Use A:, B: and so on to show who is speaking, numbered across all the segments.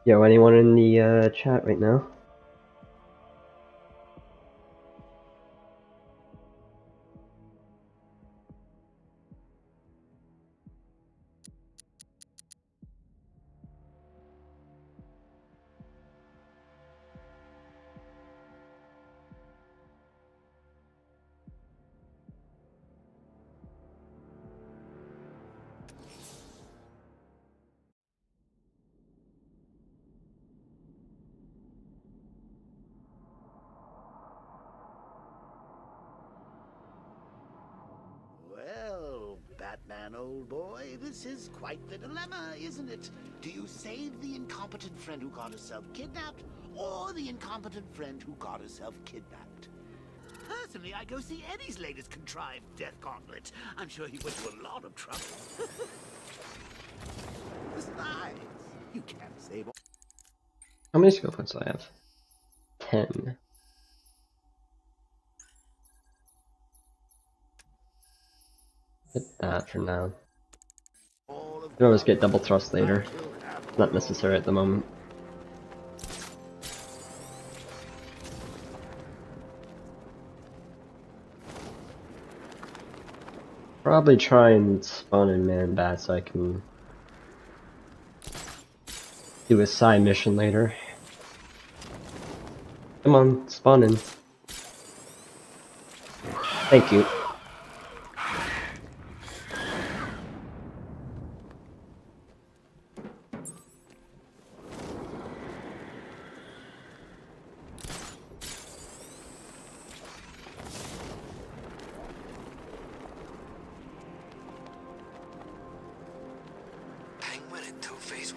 A: Yo, anyone in the chat right now?
B: Well, Batman, old boy, this is quite the dilemma, isn't it? Do you save the incompetent friend who got herself kidnapped, or the incompetent friend who got herself kidnapped? Personally, I go see Eddie's latest contrived death gauntlet. I'm sure he went to a lot of trouble. Besides, you can't save all.
A: How many skill points do I have? 10. Hit that for now. You can always get double thrust later. Not necessary at the moment. Probably try and spawn in man bat so I can do a side mission later. Come on, spawn in. Thank you.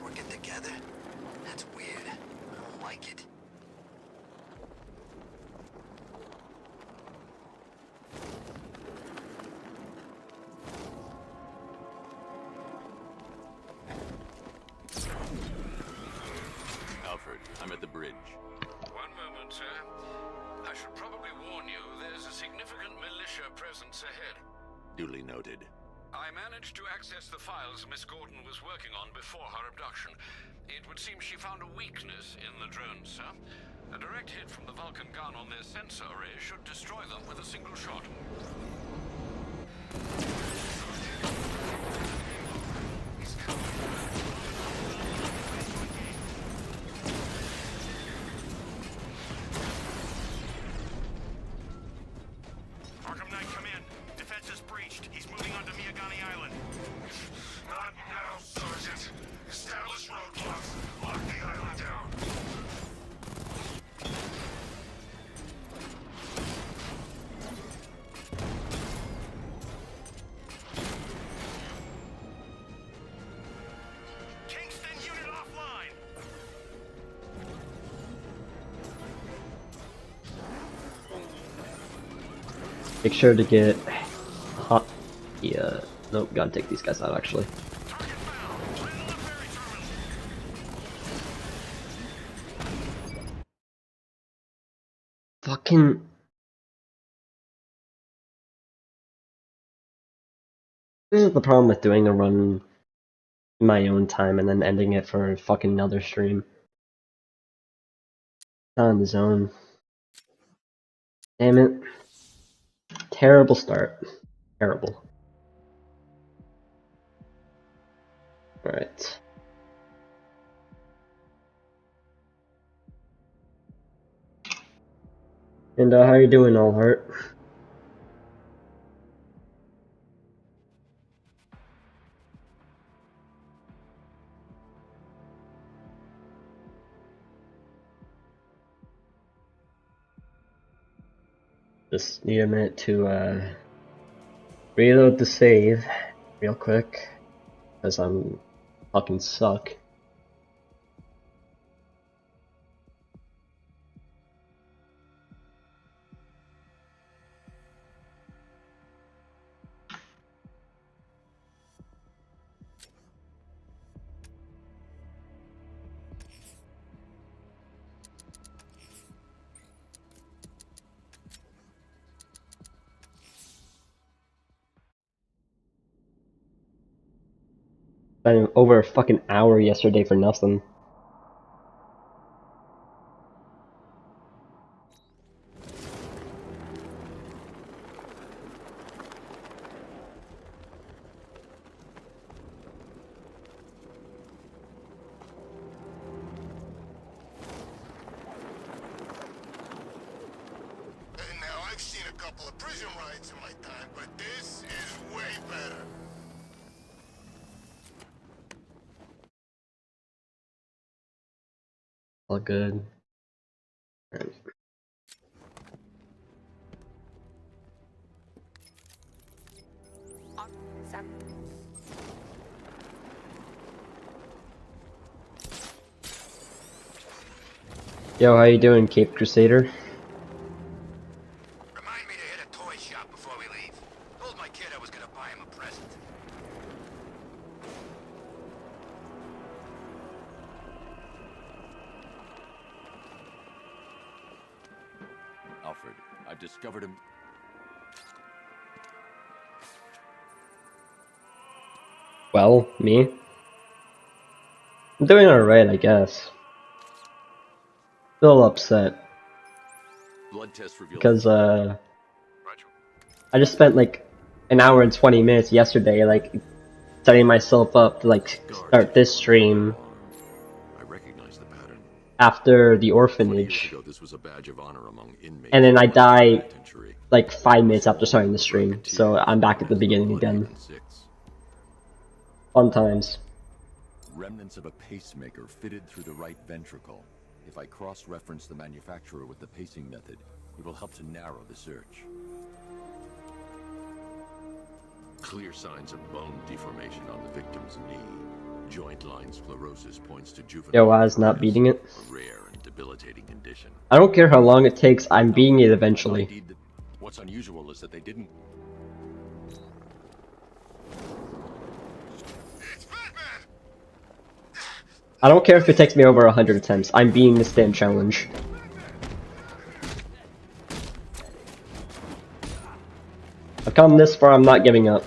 C: Working together? That's weird. I don't like it.
D: Alfred, I'm at the bridge.
E: One moment, sir. I should probably warn you, there's a significant militia presence ahead.
D: Duly noted.
E: I managed to access the files Miss Gordon was working on before her abduction. It would seem she found a weakness in the drones, sir. A direct hit from the Vulcan gun on their sensor array should destroy them with a single shot. Arkham Knight, come in. Defense is breached. He's moving onto Miyagani Island.
F: Not now, Sergeant. Establish roadblocks. Lock the island down.
E: Kingston unit offline.
A: Make sure to get hot. Yeah, nope, gotta take these guys out actually.
E: Target found. Landing on the ferry terminal.
A: Fucking. This is the problem with doing a run in my own time and then ending it for fucking another stream. Not in the zone. Damn it. Terrible start. Terrible. Alright. And how you doing, All Heart? Just need a minute to reload the save real quick, because I'm fucking suck. Spent over a fucking hour yesterday for nothing.
F: couple of prison riots in my time, but this is way better.
A: All good. Alright. Yo, how you doing, Cape Crusader?
C: Remind me to hit a toy shop before we leave. Told my kid I was gonna buy him a present.
D: Alfred, I've discovered him.
A: Well, me? I'm doing alright, I guess. Still upset.
D: Blood test revealed.
A: Because, I just spent like an hour and 20 minutes yesterday, like, setting myself up to, like, start this stream
D: I recognize the pattern.
A: after the
D: 20 years
A: orphanage.
D: ago, this was a badge of honor among inmates.
A: And then I
D: in the
A: die,
D: penitentiary.
A: like, 5 minutes after starting the stream. So I'm back at the beginning again. Fun times.
D: Remnants of a pacemaker fitted through the right ventricle. If I cross-reference the manufacturer with the pacing method, it will help to narrow the search. Clear signs of bone deformation on the victim's knee. Joint line sclerosis points to juvenile.
A: Yo, I was not beating it.
D: A rare and debilitating condition.
A: I don't care how long it takes, I'm beating it eventually.
D: What's unusual is that they didn't.
F: It's Batman!
A: I don't care if it takes me over 100 attempts, I'm beating this damn challenge. I've come this far, I'm not giving up.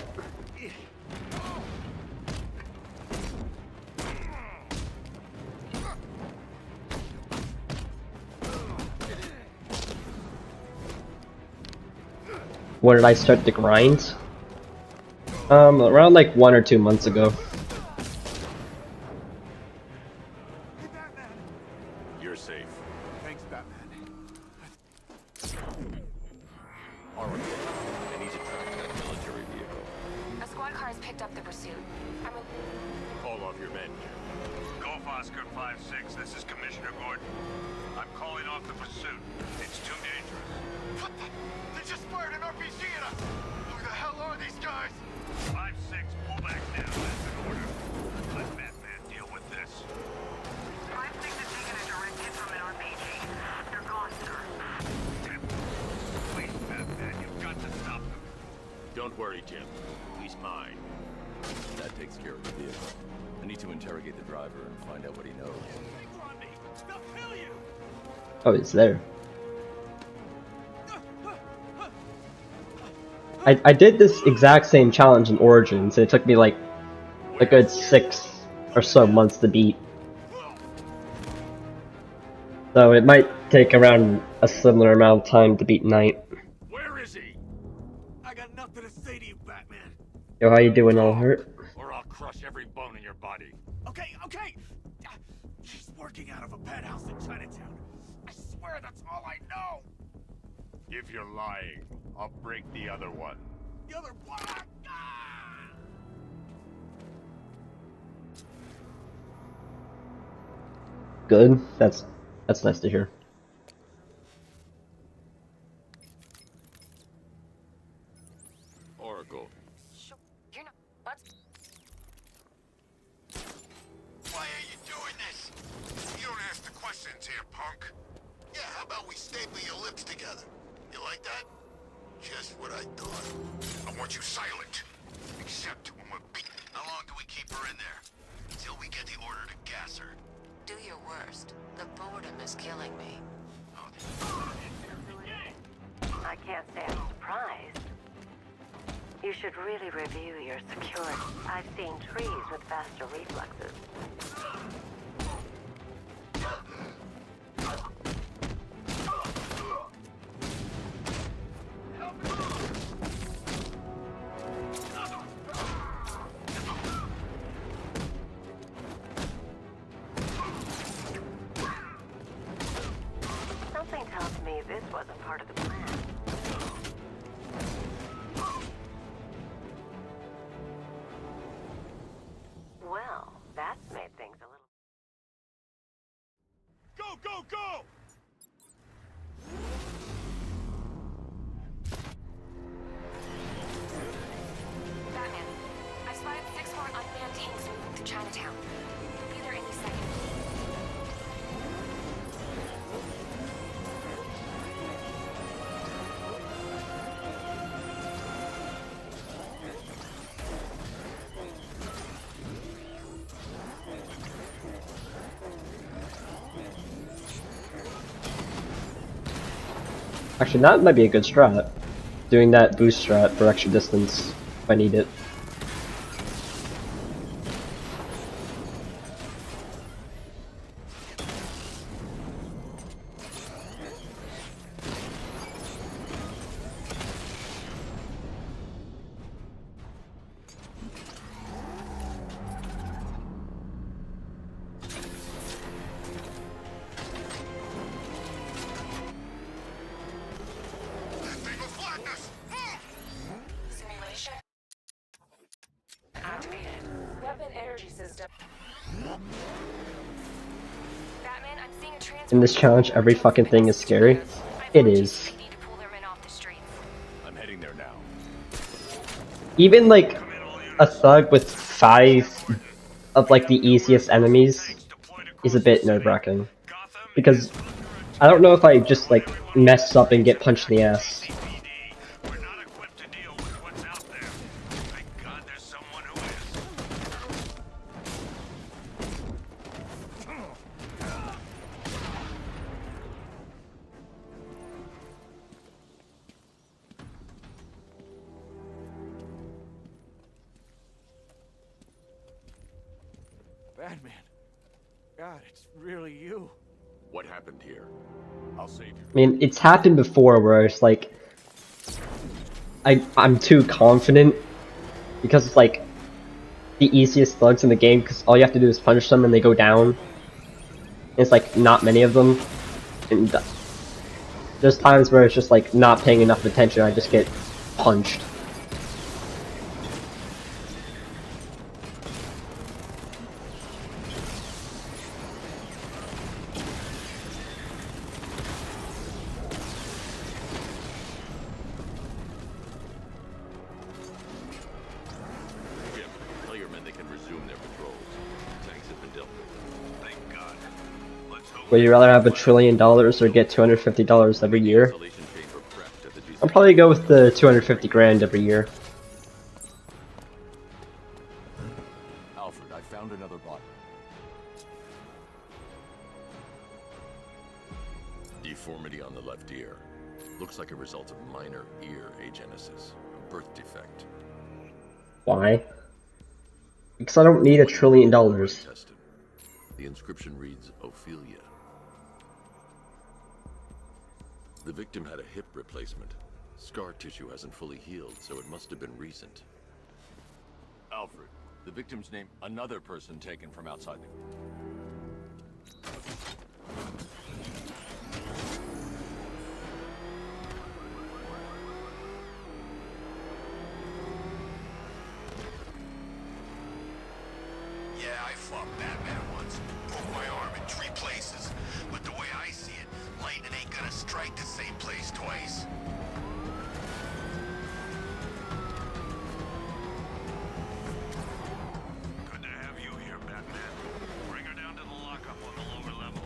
A: When did I start the grind? Around like 1 or 2 months ago.
D: You're safe.
F: Thanks, Batman.
D: Alright. I need to track that military vehicle.
G: A squad car has picked up the pursuit. I'm a...
D: Call off your men, Jim.
F: Golf Oscar 5-6, this is Commissioner Gordon. I'm calling off the pursuit. It's too dangerous. What the? They just fired an RPG at us! Who the hell are these guys? 5-6, pull back now. That's an order. Let Batman deal with this.
G: 5-6 has taken a direct hit from an RPG. They're gone, sir.
F: Please, Batman, you've got to stop them.
D: Don't worry, Jim. He's mine. That takes care of the vehicle. I need to interrogate the driver and find out what he knows.
F: Finger on me! They'll kill you!
A: Oh, it's there. I did this exact same challenge in Origins, and it took me like a good 6 or so months to beat. So it might take around a similar amount of time to beat Knight.
F: Where is he? I got nothing to say to you, Batman.
A: Yo, how you doing, all hurt?
F: Or I'll crush every bone in your body. Okay, okay! He's working out of a penthouse in Chinatown. I swear that's all I know! If you're lying, I'll break the other one. The other one? Ah!
A: Good. That's nice to hear.
D: Oracle.
G: Sure. You're not... Let's...
F: Why are you doing this? You don't ask the questions here, punk. Yeah, how about we staple your lips together? You like that? Just what I thought. I want you silent. Except when we're beaten. How long do we keep her in there? Until we get the order to gas her.
G: Do your worst. The boredom is killing me. I can't say I'm surprised. You should really review your security. I've seen trees with faster reflexes. Something tells me this wasn't part of the plan.
H: town. We'll be there any second.
A: Actually, that might be a good strat. Doing that boost strat for extra distance if I need it.
H: Simulation activated. Weapon energy system. Batman, I'm seeing a transfer.
A: In this challenge, every fucking thing is scary. It is.
H: Need to pull their men off the streets.
D: I'm heading there now.
A: Even like a thug with 5 of like the easiest enemies is a bit nerve-wracking. Because I don't know if I just like mess up and get punched in the ass.
E: We're not equipped to deal with what's out there. Thank God there's someone who is.
I: Batman. God, it's really you.
D: What happened here? I'll save you.
A: I mean, it's happened before where it's like I'm too confident because it's like the easiest thugs in the game because all you have to do is punch them and they go down. And it's like not many of them. And there's times where it's just like not paying enough attention, I just get punched.
D: Jim, tell your men they can resume their patrols. Tanks have been dealt with.
E: Thank God. Let's hope.
A: Would you rather have $1 trillion or get $250 every year?
D: Installation chamber prepped at the
A: I'll probably go with the 250 grand every year.
D: Alfred, I found another body. Deformity on the left ear. Looks like a result of minor ear agenesis. A birth defect.
A: Why? Because I don't need $1 trillion.
D: Tested. The inscription reads Ophelia. The victim had a hip replacement. Scar tissue hasn't fully healed, so it must have been recent. Alfred, the victim's name, another person taken from outside the...
F: Yeah, I fought Batman once. Broke my arm in 3 places. But the way I see it, lightning ain't gonna strike the same place twice.
E: Good to have you here, Batman. Bring her down to the lockup on the lower level.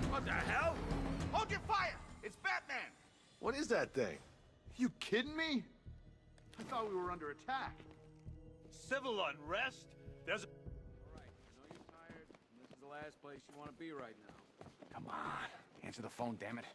I: What the hell? Hold your fire! It's Batman!
F: What is that thing? You kidding me?
I: I thought we were under attack.
E: Civil unrest? There's
I: Alright, I know you're tired, and this is the last place you want to be right now. Come on, answer the phone, damn it.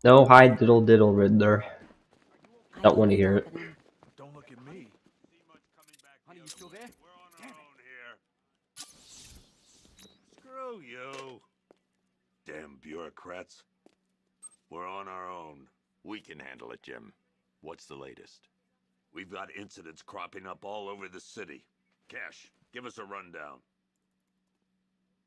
A: No, hi diddle diddle Riddler. Don't want to hear it.
I: Don't look at me. Honey, you still there?
E: We're on our own here. Screw you. Damn bureaucrats. We're on our own.
D: We can handle it, Jim. What's the latest?
E: We've got incidents cropping up all over the city. Cash, give us a rundown.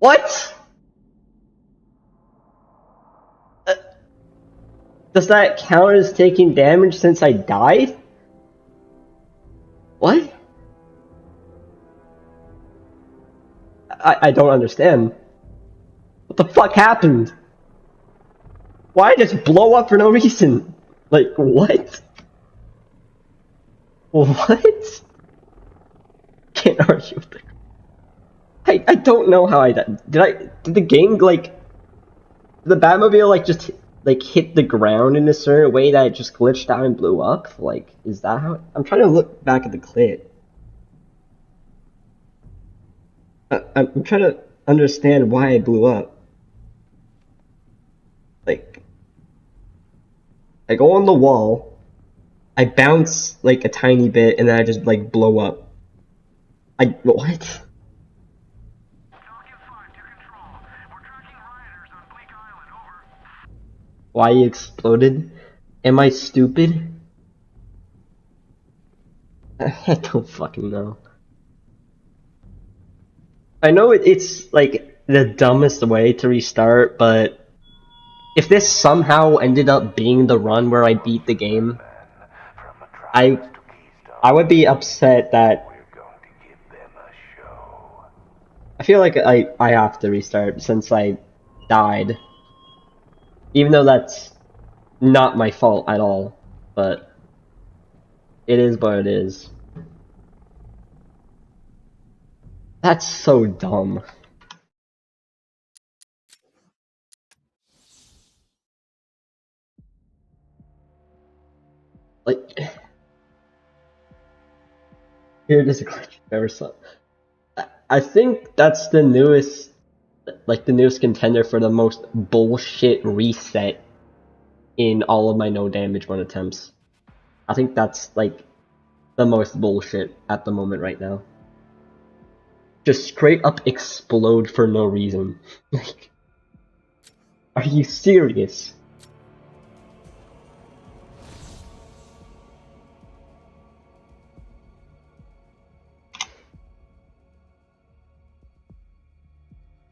A: What? Does that count as taking damage since I died? What? I don't understand. What the fuck happened? Why just blow up for no reason? Like, what? What? Can't argue with it. I don't know how I died. Did the game, like, did the Batmobile, like, just, like, hit the ground in a certain way that it just glitched out and blew up? Like, is that how I'm trying to look back at the clip. I'm trying to understand why I blew up. Like, I go on the wall, I bounce, like, a tiny bit, and then I just, like, blow up. What? Why you exploded? Am I stupid? I don't fucking know. I know it's like the dumbest way to restart, but if this somehow ended up being the run where I beat the game, I would be upset that I feel like I have to restart since I died. Even though that's not my fault at all, but it is what it is. That's so dumb. Like, here it is a glitch I've ever saw. I think that's the newest, like the newest contender for the most bullshit reset in all of my no damage run attempts. I think that's like the most bullshit at the moment right now. Just straight up explode for no reason. Like, are you serious?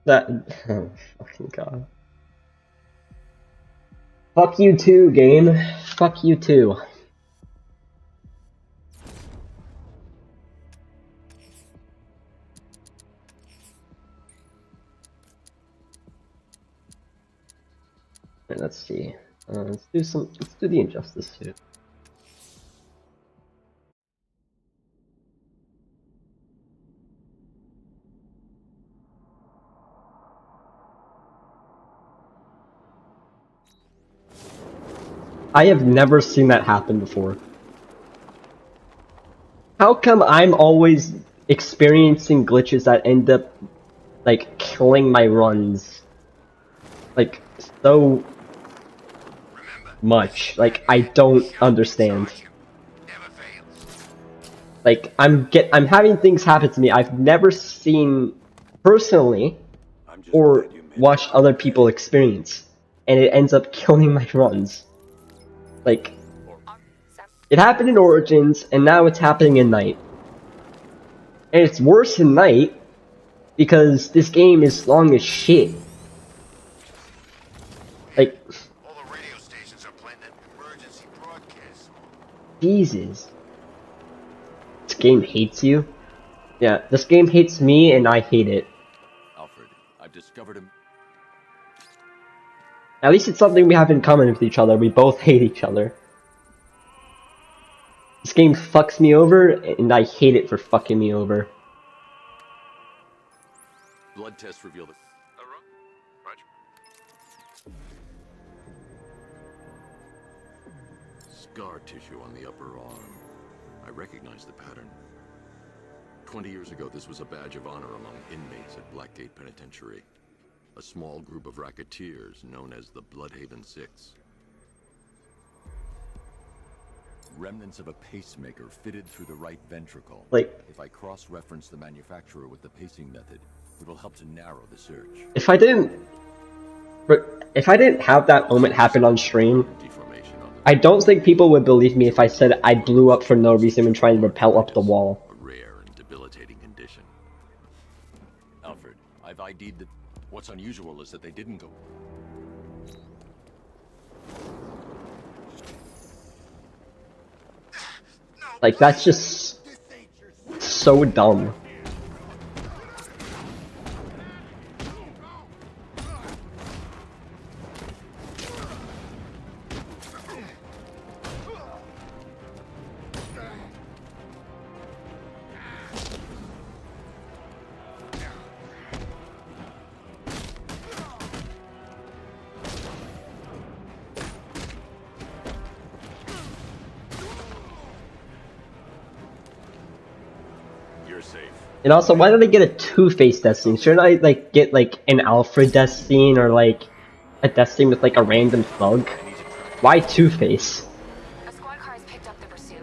A: That, oh fucking god. Fuck you too, game. Fuck you too. Right, let's see. Let's do the injustice too. I have never seen that happen before. How come I'm always experiencing glitches that end up, like, killing my runs? Like, so much. Like, I don't understand. Like, I'm having things happen to me I've never seen personally or watched other people experience, and it ends up killing my runs. Like, it happened in Origins, and now it's happening in Night. And it's worse in Night, because this game is long as shit. Like,
F: All the radio stations are playing that emergency broadcast.
A: Jesus. This game hates you? Yeah, this game hates me, and I hate it.
D: Alfred, I've discovered him.
A: At least it's something we have in common with each other. We both hate each other. This game fucks me over, and I hate it for fucking me over.
D: Blood test revealed it. Scar tissue on the upper arm. I recognize the pattern. 20 years ago, this was a badge of honor among inmates at Blackgate Penitentiary. A small group of racketeers known as the Bloodhaven Six. Remnants of a pacemaker fitted through the right ventricle.
A: Like,
D: if I cross-reference the manufacturer with the pacing method, it will help to narrow the search.
A: If I didn't have that moment happen on stream, I don't think people would believe me if I said I blew up for no reason when trying to rappel up the wall.
D: A rare and debilitating condition. Alfred, I've ID'd the What's unusual is that they didn't go.
A: Like, that's just so dumb.
D: You're safe.
A: And also, why don't they get a Two-Face death scene? Shouldn't I, like, get, like, an Alfred death scene, or, like, a death scene with, like, a random thug? Why Two-Face?
H: A squad car has picked up the pursuit.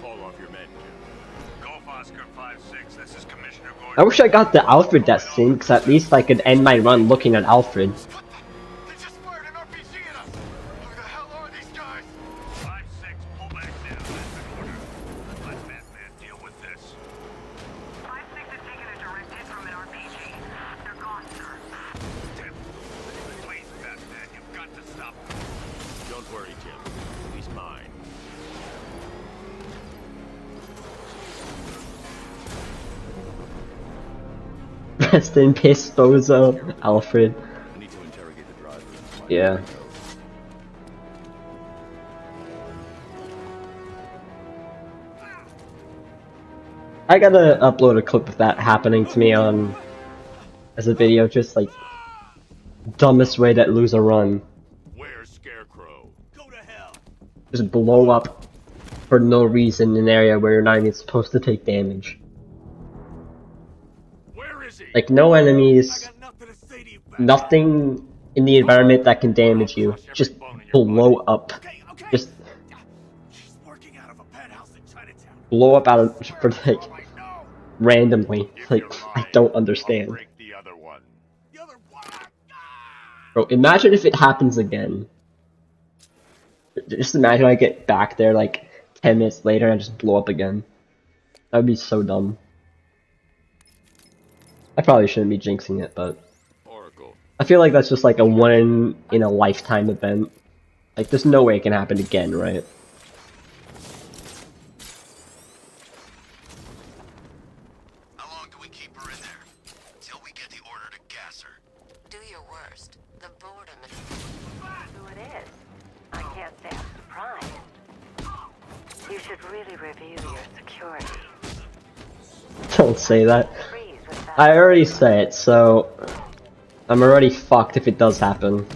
J: Call off your men, Jim. Golf Oscar 5-6, this is Commissioner Gordon.
A: I wish I got the Alfred death scene, because at least I could end my run looking at Alfred.
F: They just fired an RPG at us! Who the hell are these guys?
J: 5-6, pull back down. That's an order. Let Batman deal with this.
G: 5-6 has taken a direct hit from an RPG. They're gone, sir.
J: Tim, please, Batman, you've got to stop them.
D: Don't worry, Jim. He's mine.
A: Rest in peace, Bozo, Alfred.
D: I need to interrogate the driver.
A: Yeah. I gotta upload a clip of that happening to me on as a video, just like dumbest way to lose a run.
J: Where's Scarecrow? Go to hell.
A: Just blow up for no reason in an area where you're not even supposed to take damage.
J: Where is he?
A: Like, no enemies, nothing in the environment that can damage you. Just blow up. Just blow up out of, for like, randomly. Like, I don't understand. Bro, imagine if it happens again. Just imagine I get back there like 10 minutes later and I just blow up again. That would be so dumb. I probably shouldn't be jinxing it, but I feel like that's just like a one in a lifetime event. Like, there's no way it can happen again, right?
F: How long do we keep her in there? Until we get the order to gas her.
G: Do your worst. The boredom is who it is. I can't say I'm surprised. You should really review your security.
A: Don't say that. I already say it, so I'm already fucked if it does happen.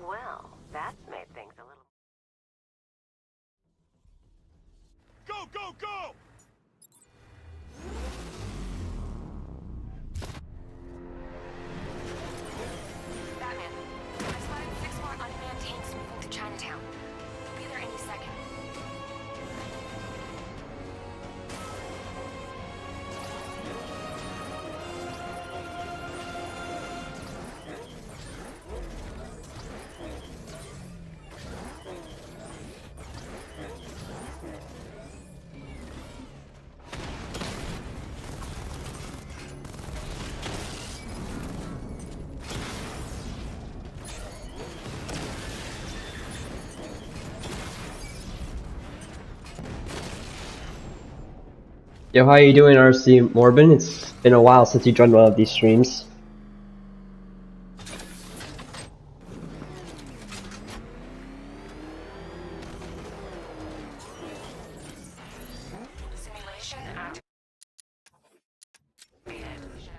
G: Well, that's made things a little...
F: Go, go, go!
H: Batman, I spotted 6 more unmanned tanks moving through Chinatown. We'll be there any second.
A: Yo, how you doing, RC Morbin? It's been a while since you joined one of these streams.
H: Simulation active.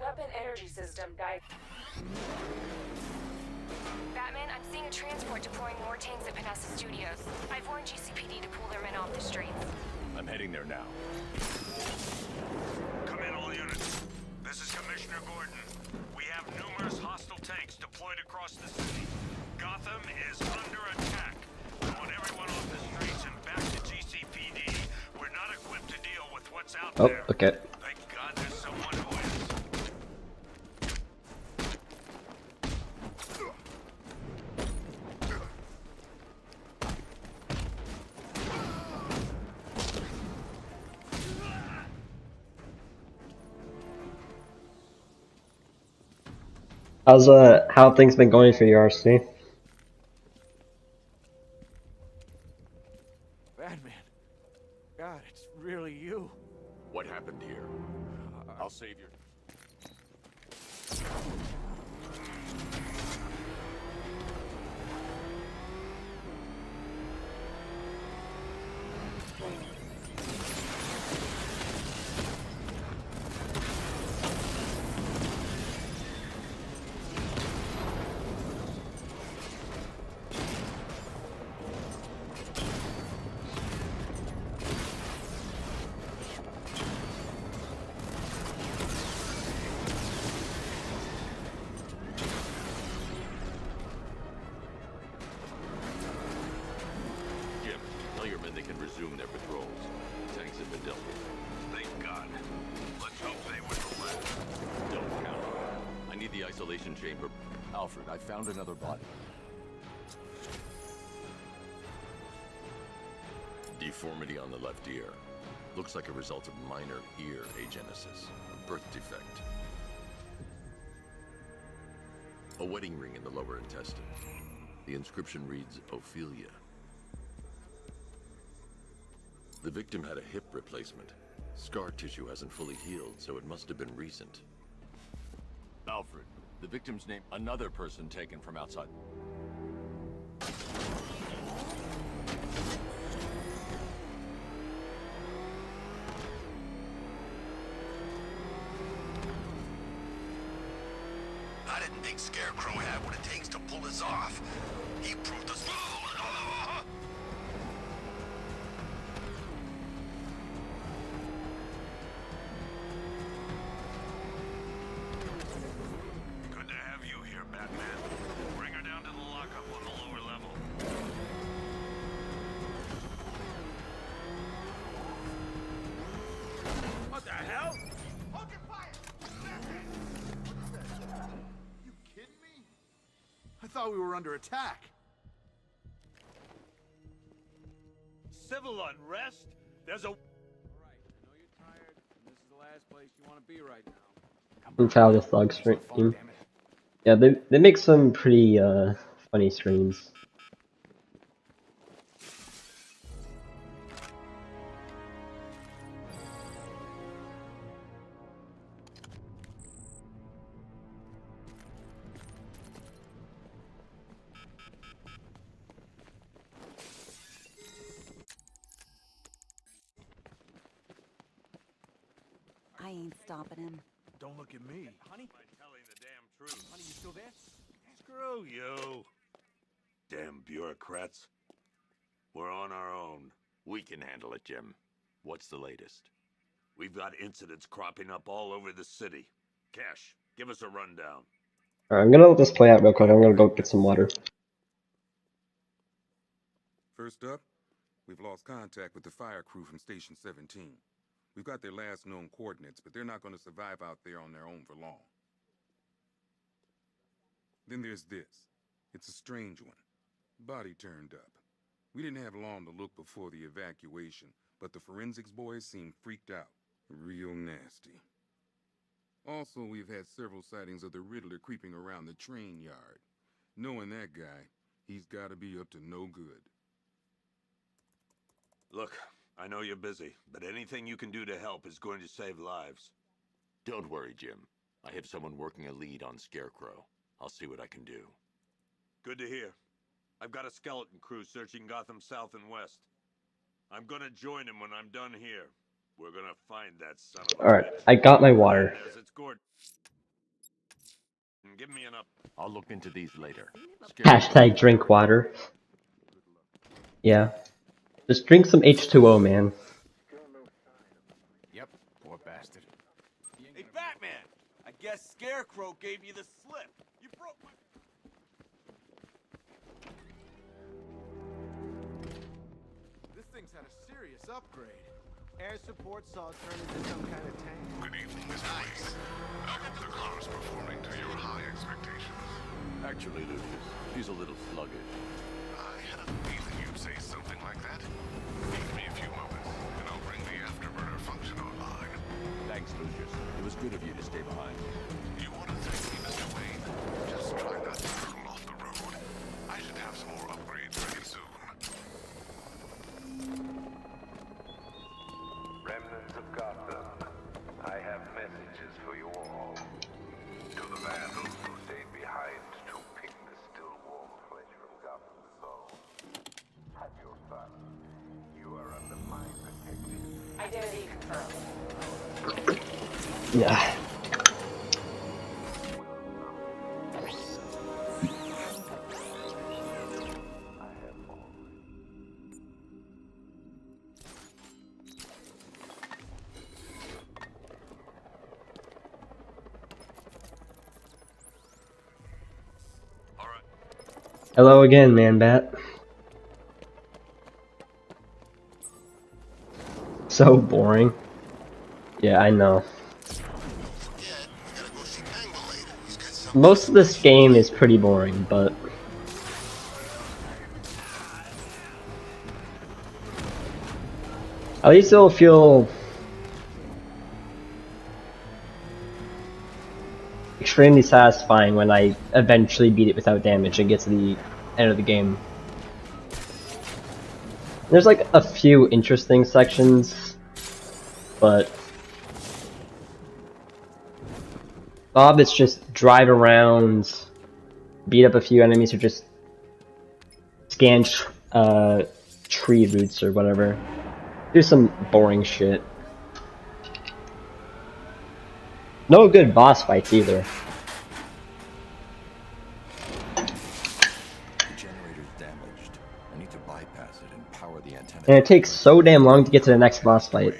H: Weapon energy system died. Batman, I'm seeing a transport deploying more tanks at Panessa Studios. I've warned GCPD to pull their men off the streets.
D: I'm heading there now.
J: Come in, all units. This is Commissioner Gordon. We have numerous hostile tanks deployed across the city. Gotham is under attack. I want everyone off the streets and back to GCPD. We're not equipped to deal with what's out
A: Oh,
J: there.
A: okay. How have things been going for you, RC?
I: Batman. God, it's really you.
D: What happened here? I'll save your... Jim, tell your men they can resume their patrols. Tanks have been dealt with.
J: Thank God. Let's hope they were the last.
D: Don't count on it. I need the isolation chamber.
K: Alfred, I found another body.
D: Deformity on the left ear. Looks like a result of minor ear agenesis, a birth defect. A wedding ring in the lower intestine. The inscription reads, Ophelia. The victim had a hip replacement. Scar tissue hasn't fully healed, so it must have been recent.
J: Alfred, the victim's name, another person taken from outside.
F: I didn't think Scarecrow had what it takes to pull this off. He proved us.
J: Good to have you here, Batman. Bring her down to the lockup on the lower level.
I: What the hell?
L: Open fire! You kidding me? I thought we were under attack.
J: Civil unrest? There's a...
I: All right, I know you're tired, and this is the last place you want to be right now.
A: Some childish thug stream. Yeah, they make some pretty funny streams.
M: I ain't stopping him.
L: Don't look at me.
J: Honey? By telling the damn truth.
I: Honey, you still there?
J: Screw you. Damn bureaucrats. We're on our own.
D: We can handle it, Jim. What's the latest?
J: We've got incidents cropping up all over the city. Cash, give us a rundown.
A: Alright, I'm gonna let this play out real quick. I'm gonna go get some water.
N: First up, we've lost contact with the fire crew from Station 17. We've got their last known coordinates, but they're not going to survive out there on their own for long. Then there's this. It's a strange one. Body turned up. We didn't have long to look before the evacuation, but the forensics boys seemed freaked out. Real nasty. Also, we've had several sightings of the Riddler creeping around the train yard. Knowing that guy, he's got to be up to no good.
J: Look, I know you're busy, but anything you can do to help is going to save lives.
D: Don't worry, Jim. I have someone working a lead on Scarecrow. I'll see what I can do.
J: Good to hear. I've got a skeleton crew searching Gotham South and West. I'm gonna join him when I'm done here. We're gonna find that son of a
A: Alright,
J: bitch.
A: I got my water.
J: It's Gordon. Give me an up.
D: I'll look into these later.
A: Hashtag drink water. Yeah. Just drink some H2O, man.
I: Yep, poor bastard.
L: Hey, Batman! I guess Scarecrow gave you the slip. You broke my... This thing's had a serious upgrade. Air support saw it turn into some kind of tank.
F: Good evening, Mr. Weiss. I hope the car is performing to your high expectations.
D: Actually, Lucius, she's a little sluggish.
F: I had a feeling you'd say something like that. Give me a few moments, and I'll bring the afterburner function online.
D: Thanks, Lucius. It was good of you to stay behind.
F: You want to thank me, Mr. Wayne?
G: Identity confirmed.
A: Yeah. Hello again, man bat. So boring. Yeah, I know. Most of this game is pretty boring, but at least it'll feel extremely satisfying when I eventually beat it without damage and get to the end of the game. There's like a few interesting sections, but Bob is just drive around, beat up a few enemies, or just scan tree roots or whatever. Do some boring shit. No good boss fights either. And it takes so damn long to get to the next boss fight.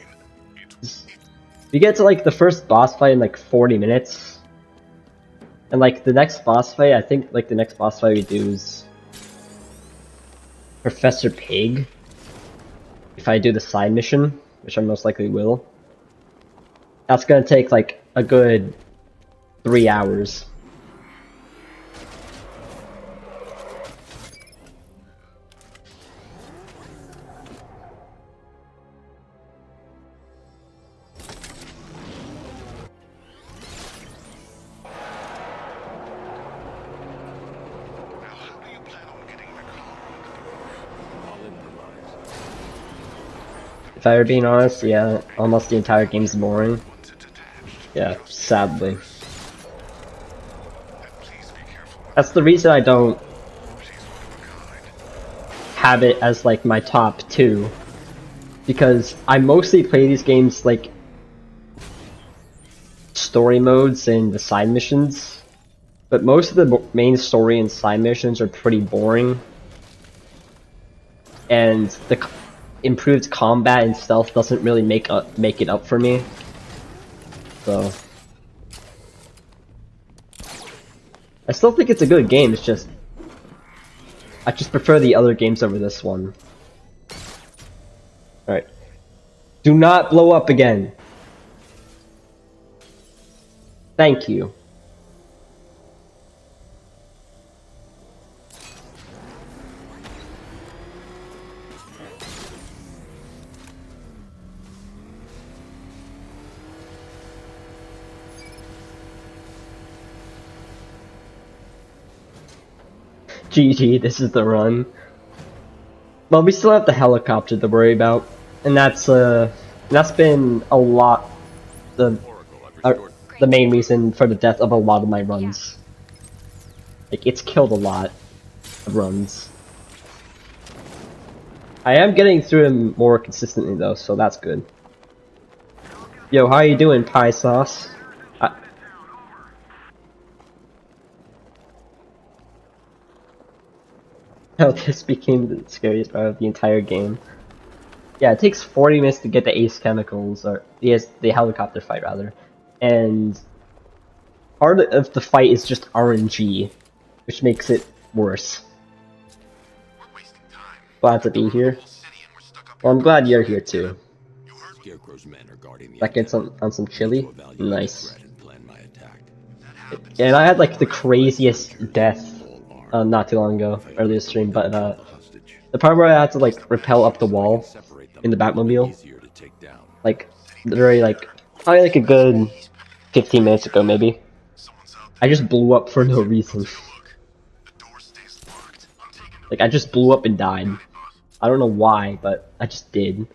A: You get to like the first boss fight in like 40 minutes. And like the next boss fight, I think like the next boss fight we do is Professor Pig. If I do the side mission, which I most likely will. That's gonna take like a good 3 hours. If I were being honest, yeah, almost the entire game's boring. Yeah, sadly. That's the reason I don't have it as like my top 2. Because I mostly play these games like story modes and the side missions. But most of the main story and side missions are pretty boring. And the improved combat and stealth doesn't really make it up for me. So I still think it's a good game, it's just I just prefer the other games over this one. Alright. Do not blow up again. Thank you. GG, this is the run. Well, we still have the helicopter to worry about, and that's been a lot the main reason for the death of a lot of my runs. Like, it's killed a lot of runs. I am getting through them more consistently though, so that's good. Yo, how you doing, Pie Sauce? How this became the scariest part of the entire game. Yeah, it takes 40 minutes to get the Ace Chemicals, or the helicopter fight rather. And part of the fight is just RNG, which makes it worse. Glad to be here. Well, I'm glad you're here too. That gets on some chili? Nice. And I had like the craziest death not too long ago, earlier stream, but the part where I had to like rappel up the wall in the Batmobile, like literally like probably like a good 15 minutes ago maybe, I just blew up for no reason. Like I just blew up and died. I don't know why, but I just did.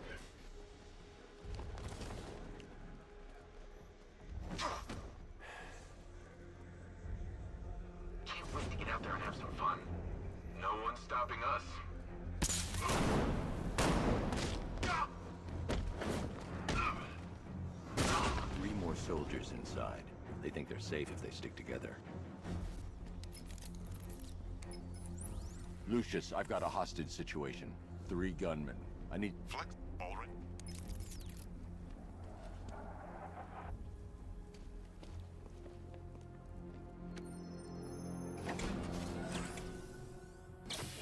D: sisters inside. They think they're safe if they stick together. Lucius, I've got a hostage situation. 3 gunmen. I need...
F: Flex, already.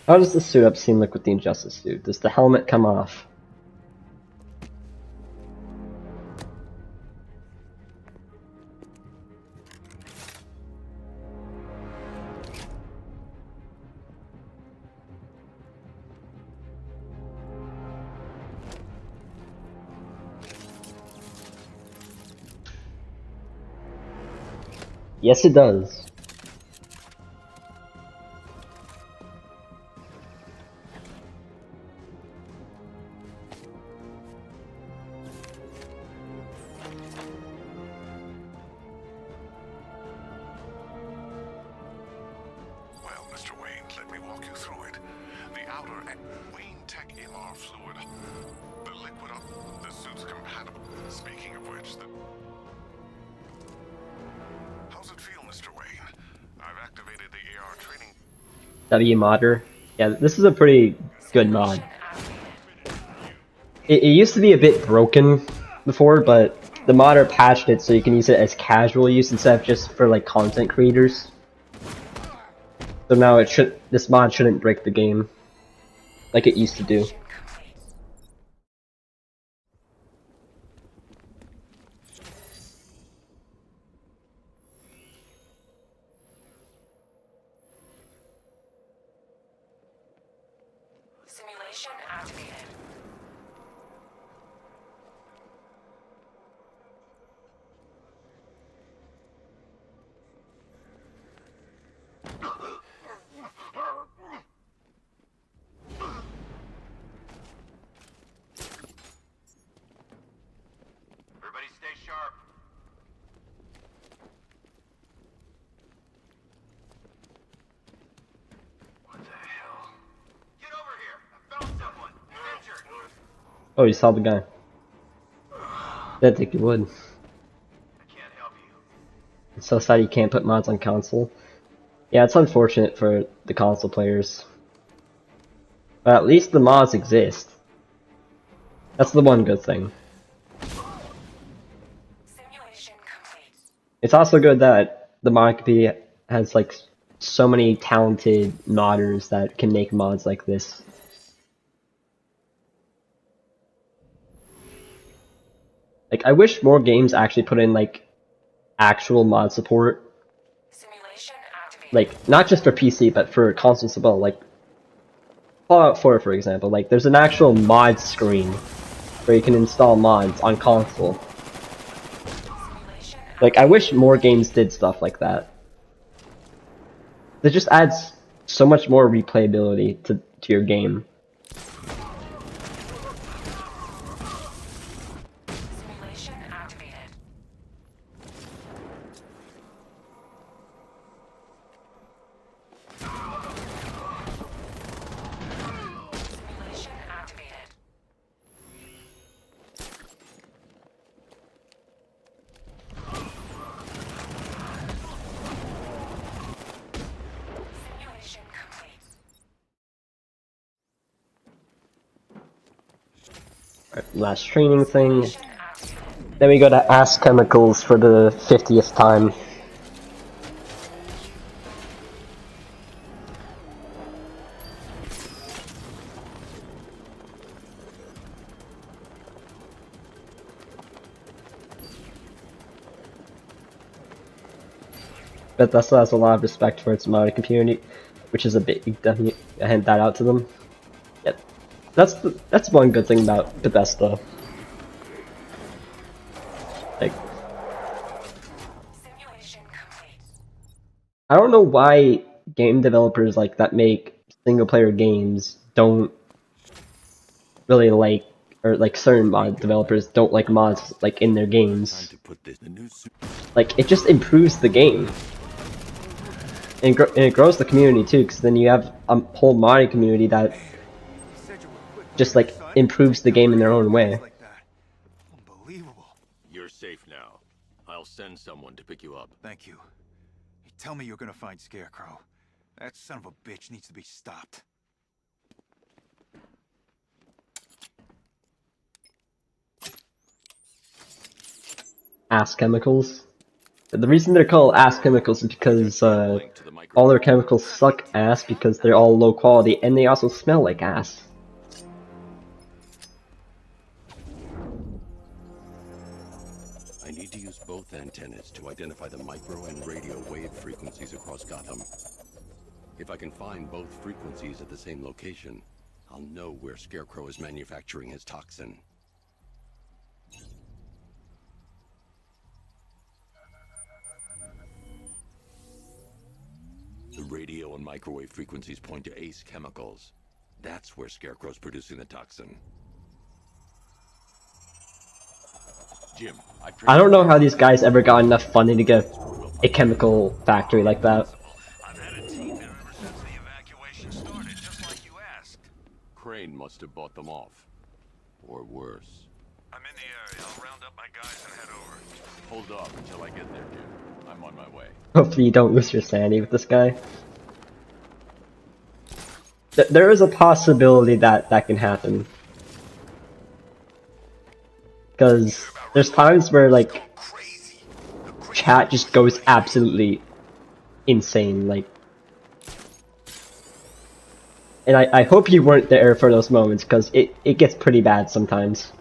A: How does the suit up seem like with the Injustice suit? Does the helmet come off? Yes, it does.
F: Well, Mr. Wayne, let me walk you through it. The outer Wayne Tech ALR fluid. The liquid up. The suit's compatible. Speaking of which, how's it feel, Mr. Wayne? I've activated the AR training.
A: W modder. Yeah, this is a pretty good mod. It used to be a bit broken before, but the modder patched it so you can use it as casual use instead of just for like content creators. So now this mod shouldn't break the game like it used to do.
H: Simulation activated.
J: Everybody stay sharp. What the hell? Get over here! I found someone! He's injured!
A: Oh, you saw the guy. Didn't think you would.
J: I can't help you.
A: It's so sad you can't put mods on console. Yeah, it's unfortunate for the console players. But at least the mods exist. That's the one good thing.
H: Simulation complete.
A: It's also good that the mod community has like so many talented modders that can make mods like this. Like, I wish more games actually put in like actual mod support.
H: Simulation activated.
A: Like, not just for PC, but for consoles as well. Like, Fallout 4, for example. Like, there's an actual mod screen where you can install mods on console. Like, I wish more games did stuff like that. It just adds so much more replayability to your game.
H: Simulation activated. Simulation activated. Simulation complete.
A: Alright, last training thing. Then we go to Ask Chemicals for the 50th time. But Bethesda has a lot of respect for its modding community, which is a big definitely hand that out to them. Yep. That's one good thing about Bethesda. Like,
H: Simulation complete.
A: I don't know why game developers like that make single player games don't really like, or like certain mod developers don't like mods like in their games. Like, it just improves the game. And it grows the community too, because then you have a whole modding community that just like improves the game in their own way.
D: You're safe now. I'll I'll send someone to pick you up.
I: Thank you. You tell me you're gonna find Scarecrow. That son of a bitch needs to be stopped.
A: Ass chemicals. The reason they're called ass chemicals is because all their chemicals suck ass because they're all low quality and they also smell like ass.
D: I need to use both antennas to identify the micro and radio wave frequencies across Gotham. If I can find both frequencies at the same location, I'll know where Scarecrow is manufacturing his toxin. The radio and microwave frequencies point to Ace Chemicals. That's where Scarecrow's producing the toxin. Jim,
A: I don't know how these guys ever got enough funding to get a chemical factory like that.
J: I've had a team there ever since the evacuation started, just like you asked.
D: Crane must have bought them off. Or worse.
J: I'm in the area. I'll round up my guys and head over.
D: Hold off until I get there, Jim. I'm on my way.
A: Hopefully you don't lose your sanity with this guy. There is a possibility that that can happen. Because there's times where, like, chat just goes absolutely insane, like... And I hope you weren't there for those moments, because it gets pretty bad sometimes.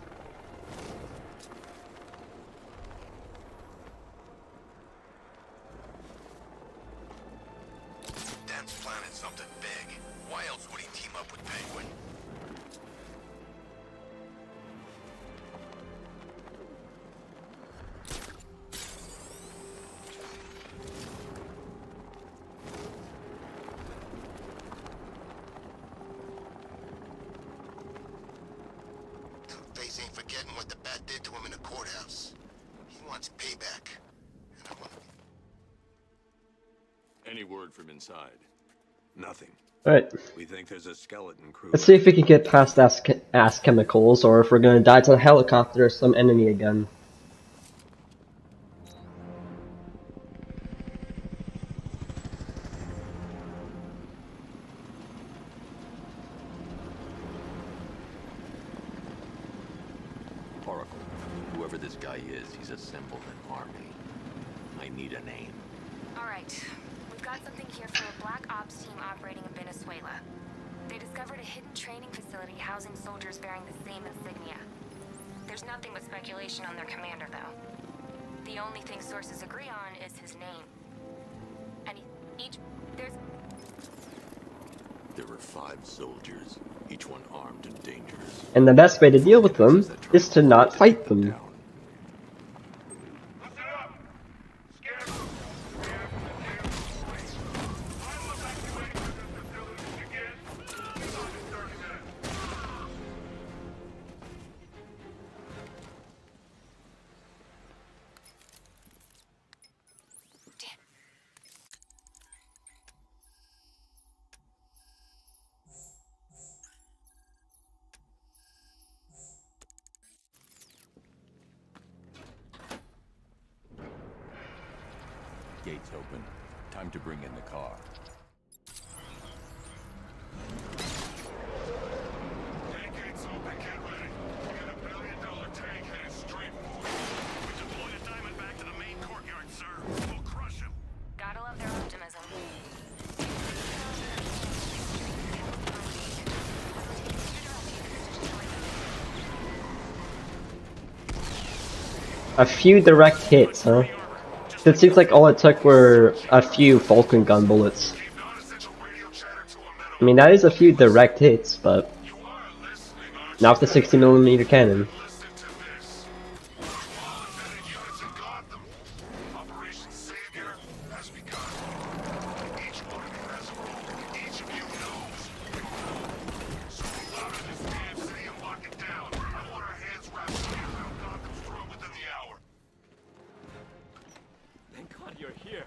F: Dan's planning something big. Why else would he team up with Penguin? Two-Face ain't forgetting what the Bat did to him in the courthouse. He wants payback. And I want...
D: Any word from inside?
O: Nothing.
A: Alright,
O: We think there's a skeleton crew.
A: let's see if we can get past ass chemicals, or if we're gonna die to the helicopter or some enemy again.
D: Oracle, whoever this guy is, he's assembled an army. I need a name.
H: Alright, we've got something here from a Black Ops team operating in Venezuela. They discovered a hidden training facility housing soldiers bearing the same insignia. There's nothing but speculation on their commander, though. The only thing sources agree on is his name. And
D: There were 5 soldiers, each one armed and dangerous.
A: And the best way to deal with them is to not fight them.
D: Gates open. Time to bring in the car.
J: Tank gates open, get ready. We got $1 billion tank headed straight for you. We deployed a Diamondback to the main courtyard, sir. We'll crush him.
H: gotta love their optimism.
A: A few direct hits, huh? It seems like all it took were a few Falcon gun bullets. I mean, that is a few direct hits, but not with the 60mm cannon.
J: Thank God you're here.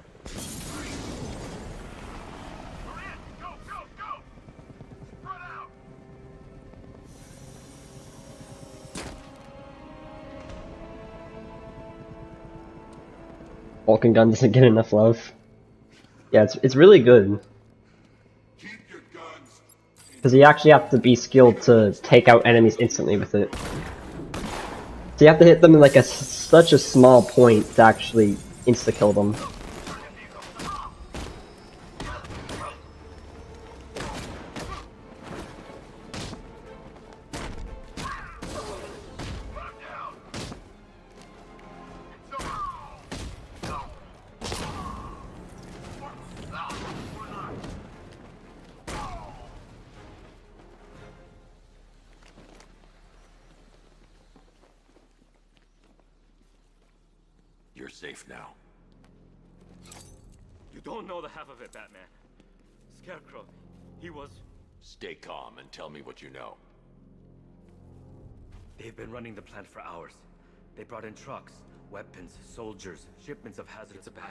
A: Vulcan gun doesn't get enough love. Yeah, it's really good. Because you actually have to be skilled to take out enemies instantly with it. So you have to hit them in like such a small point to actually insta-kill them.
D: You're safe now.
P: You don't know the half of it, Batman. Scarecrow, he was...
D: Stay calm and tell me what you know.
P: They've been running the plant for hours. They brought in trucks, weapons, soldiers, shipments of hazardous supply.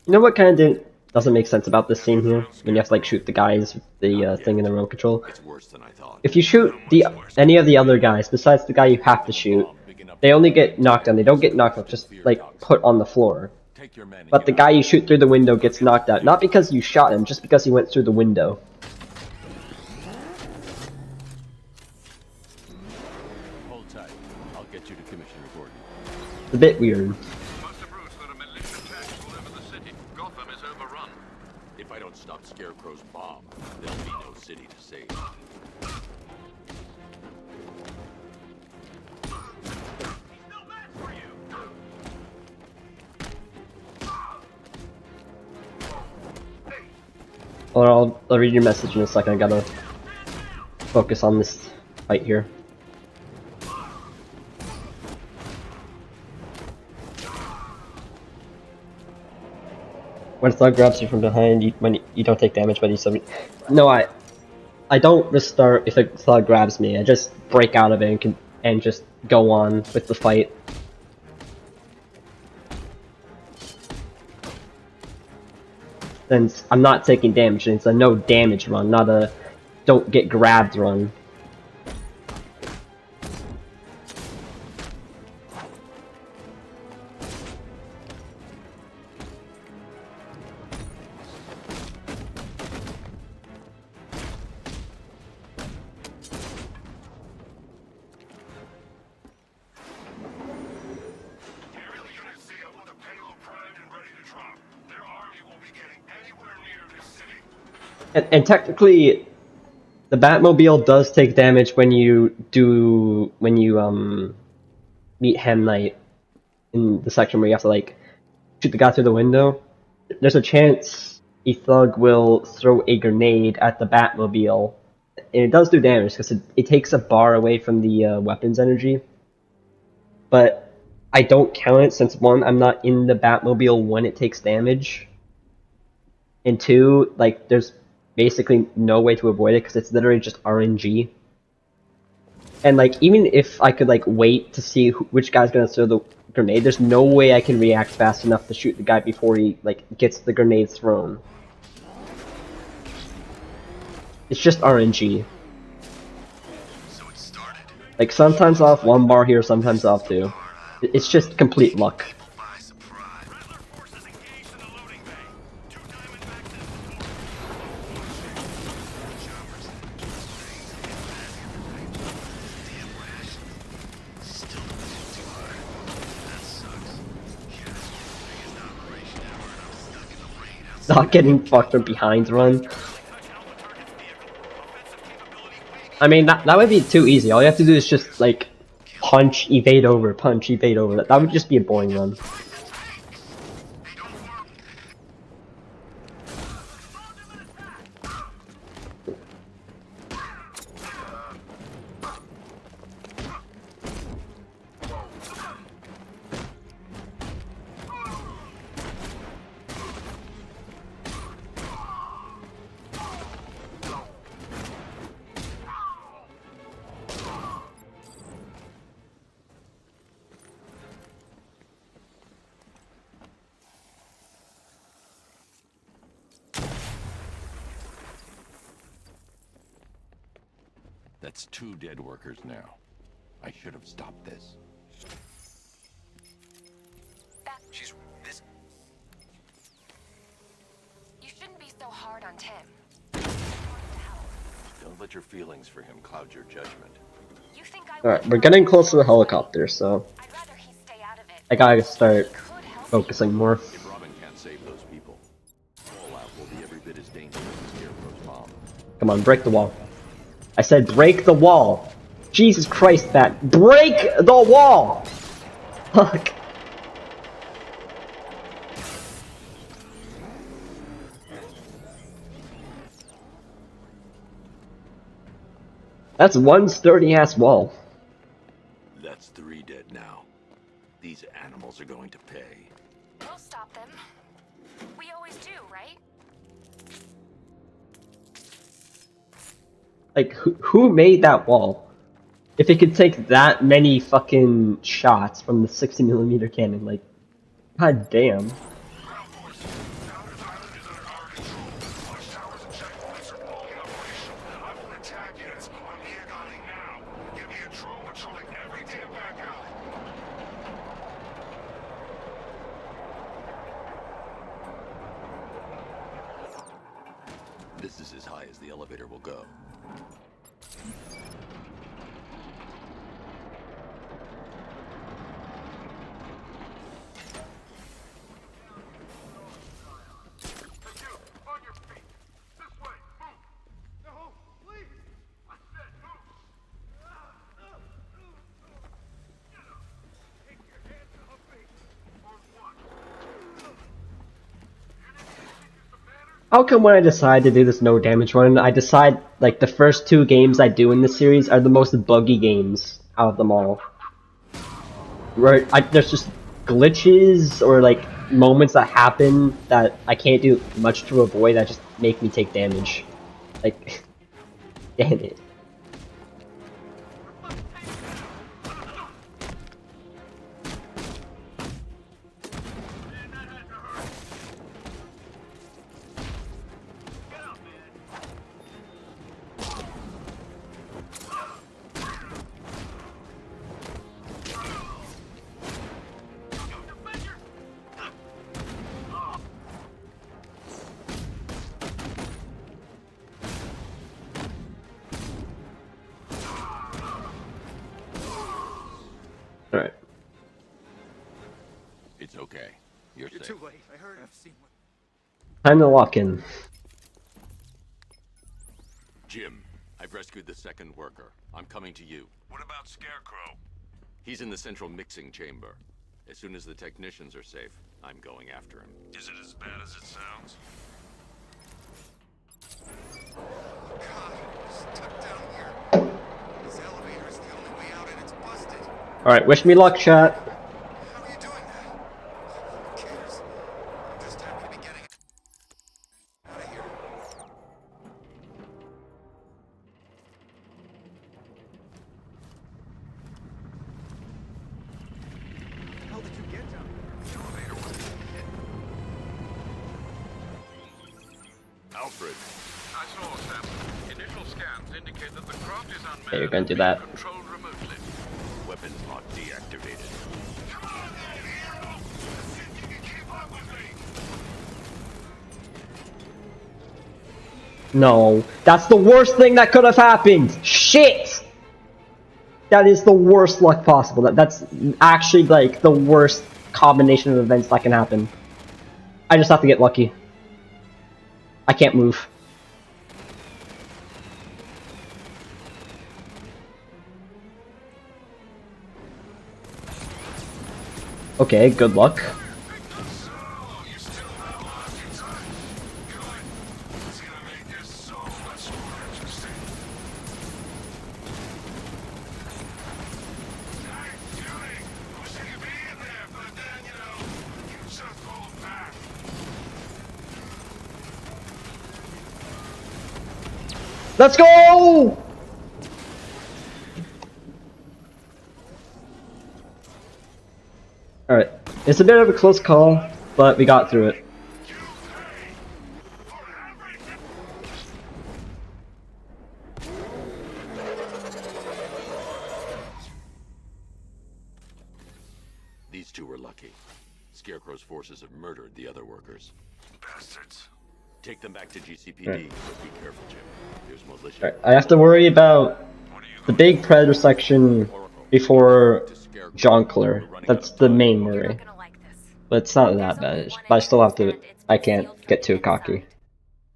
A: You know what kind of doesn't make sense about this scene here? When you have to like shoot the guys with the thing in the remote control.
D: It's worse than I thought.
A: If you shoot any of the other guys, besides the guy you have to shoot, they only get knocked down. They don't get knocked out, just like put on the floor. But the guy you shoot through the window gets knocked out. Not because you shot him, just because he went through the window.
D: Hold tight. I'll get you to Commissioner Gordon.
A: It's a bit weird.
E: Gotham is overrun.
D: If I don't stop Scarecrow's bomb, there'll be no city to save.
A: Or I'll read your message in a second. I gotta focus on this fight here. When a thug grabs you from behind, when you don't take damage, but you still... No, I don't restart if a thug grabs me. I just break out of it and just go on with the fight. Since I'm not taking damage, and it's a no damage run, not a don't get grabbed run. And technically, the Batmobile does take damage when you meet Arkham Knight in the section where you have to like shoot the guy through the window. There's a chance a thug will throw a grenade at the Batmobile, and it does do damage because it takes a bar away from the weapons energy. But I don't count it since one, I'm not in the Batmobile when it takes damage, and two, like there's basically no way to avoid it because it's literally just RNG. And like even if I could like wait to see which guy's gonna throw the grenade, there's no way I can react fast enough to shoot the guy before he like gets the grenade thrown. It's just RNG. Like sometimes I'll have one bar here, sometimes I'll have two. It's just complete luck. Not getting fucked from behind run. I mean, that would be too easy. All you have to do is just, like, punch, evade over, punch, evade over. That would just be a boring run.
D: That's 2 dead workers now. I should have stopped this. Don't let your feelings for him cloud your judgment.
H: You think I
A: Alright, we're getting close to the helicopter, so
H: I'd rather he stay out of it.
A: I gotta start focusing more.
D: If Robin can't save those people, Fallout will be every bit as dangerous as Scarecrow's mom.
A: Come on, break the wall. I said break the wall! Jesus Christ, Bat. Break the wall! Fuck. That's one sturdy-ass wall.
D: That's 3 dead now. These animals are going to pay.
H: We'll stop them. We always do, right?
A: Like, who made that wall? If it could take that many fucking shots from the 60mm cannon, like, god damn.
D: This is as high as the elevator will go.
A: How come when I decide to do this no damage run, I decide, like, the first 2 games I do in this series are the most buggy games out of them all? Right, there's just glitches or, like, moments that happen that I can't do much to avoid that just make me take damage. Like, damn it. Alright.
D: It's okay. You're safe.
I: Too late. I heard. I've seen what.
A: Time to walk in.
D: Jim, I've rescued the 2nd worker. I'm coming to you.
J: What about Scarecrow?
D: He's in the central mixing chamber. As soon as the technicians are safe, I'm going after him.
J: Is it as bad as it sounds?
F: God, we're stuck down here. This elevator is the only way out and it's busted.
A: Alright, wish me luck, chat.
F: How are you doing that? Who cares? I'm just happy to be getting out of here.
L: How did you get down here?
F: The elevator wasn't hit.
D: Alfred,
E: I saw, Sam. Initial scans indicate that the craft is unmanned
A: Yeah, you're gonna do
E: and
A: that.
E: being controlled remotely.
D: weapons lock deactivated.
F: Come on then, hero! Let's see if you can keep up with me!
A: No. That's the worst thing that could have happened! Shit! That is the worst luck possible. That's actually, like, the worst combination of events that can happen. I just have to get lucky. I can't move. Okay, good luck. Let's go! Alright, it's a bit of a close call, but we got through it.
D: These 2 were lucky. Scarecrow's forces have murdered the other workers.
J: Bastards.
D: Take them back to GCPD, but be careful, Jim. There's militia.
A: Alright, I have to worry about the big Predator section before Jonker. That's the main worry. But it's not that bad. But I still have to. I can't get too cocky.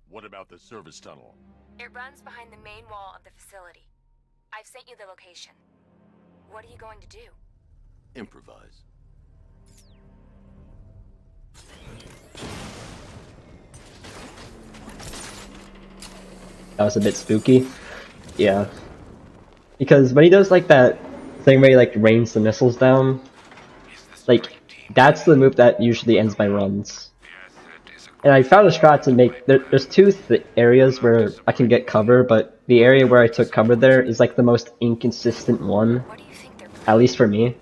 D: What about the service tunnel?
H: It runs behind the main wall of the facility. I've sent you the location. What are you going to do?
D: Improvise.
A: That was a bit spooky. Yeah. Because when he does like that thing where he like rains the missiles down, like that's the move that usually ends my runs. And I found a strat to make there's two areas where I can get cover, but the area where I took cover there is like the most inconsistent one, at least for me.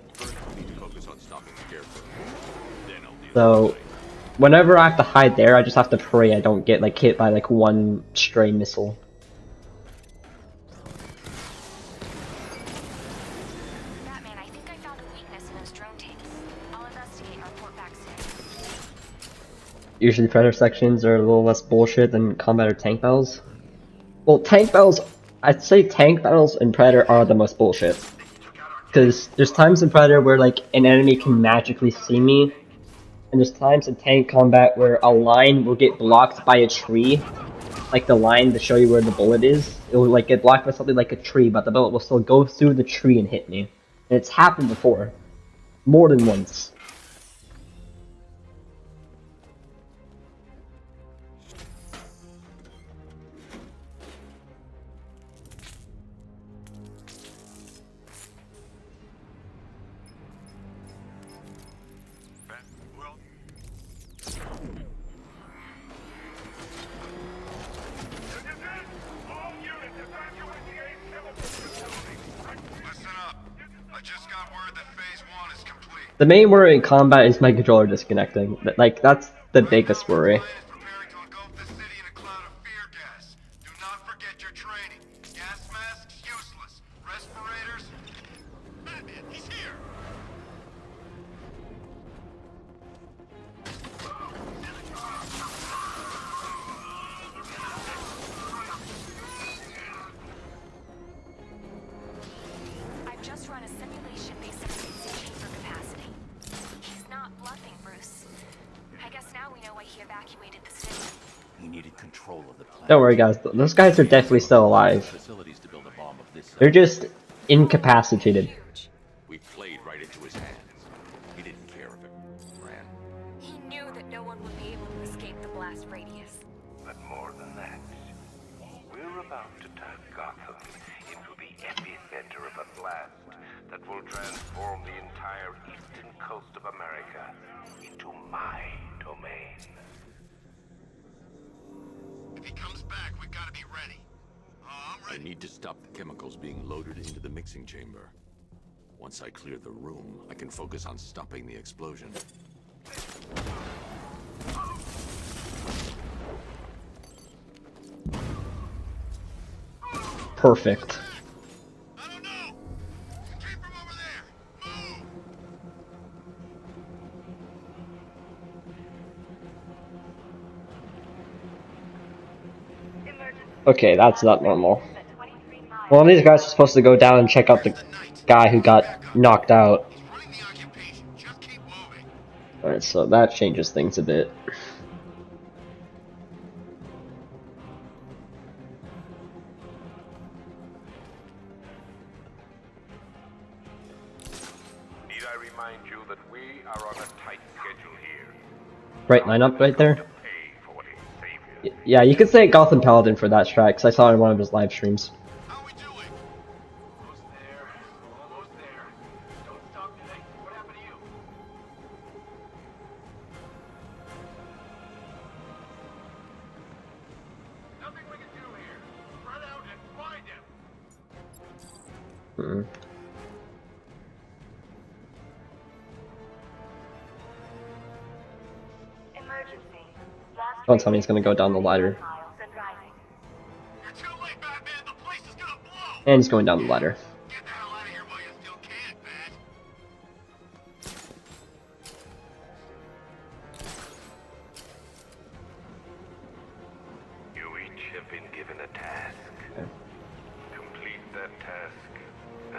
A: So whenever I have to hide there, I just have to pray I don't get like hit by like one stray missile.
H: Batman, I think I found a weakness in those drone tanks. I'll investigate and report back soon.
A: Usually Predator sections are a little less bullshit than combat or tank battles. Well, tank battles, I'd say tank battles in Predator are the most bullshit. Because there's times in Predator where like an enemy can magically see me, and there's times in tank combat where a line will get blocked by a tree, like the line to show you where the bullet is. It will like get blocked by something like a tree, but the bullet will still go through the tree and hit me. And it's happened before. More than once. The main worry in combat is my controller disconnecting. Like, that's the biggest worry.
H: I've just run a simulation based on sensation for capacity. He's not bluffing, Bruce. I guess now we know why he evacuated the city.
D: He needed control of the planet.
A: Don't worry, guys. Those guys are definitely still alive.
D: Facilities to build a bomb of this
A: They're just incapacitated.
D: We played right into his hands. He didn't care if it ran.
H: He knew that no one would be able to escape the blast radius.
Q: But more than that, we're about to turn Gotham into the epicenter of a blast that will transform the entire eastern coast of America into my domain.
F: If he comes back, we've got to be ready.
D: I need to stop the chemicals being loaded into the mixing chamber. Once I clear the room, I can focus on stopping the explosion.
A: Perfect. Okay, that's not normal. One of these guys are supposed to go down and check out the guy who got knocked out. Alright, so that changes things a bit.
Q: Need I remind you that we are on a tight schedule here?
A: Right lineup right there. Yeah, you could say Gotham Paladin for that strat, because I saw it in one of his live streams. Mm-mm. Don't tell me he's gonna go down the ladder. And he's going down the ladder.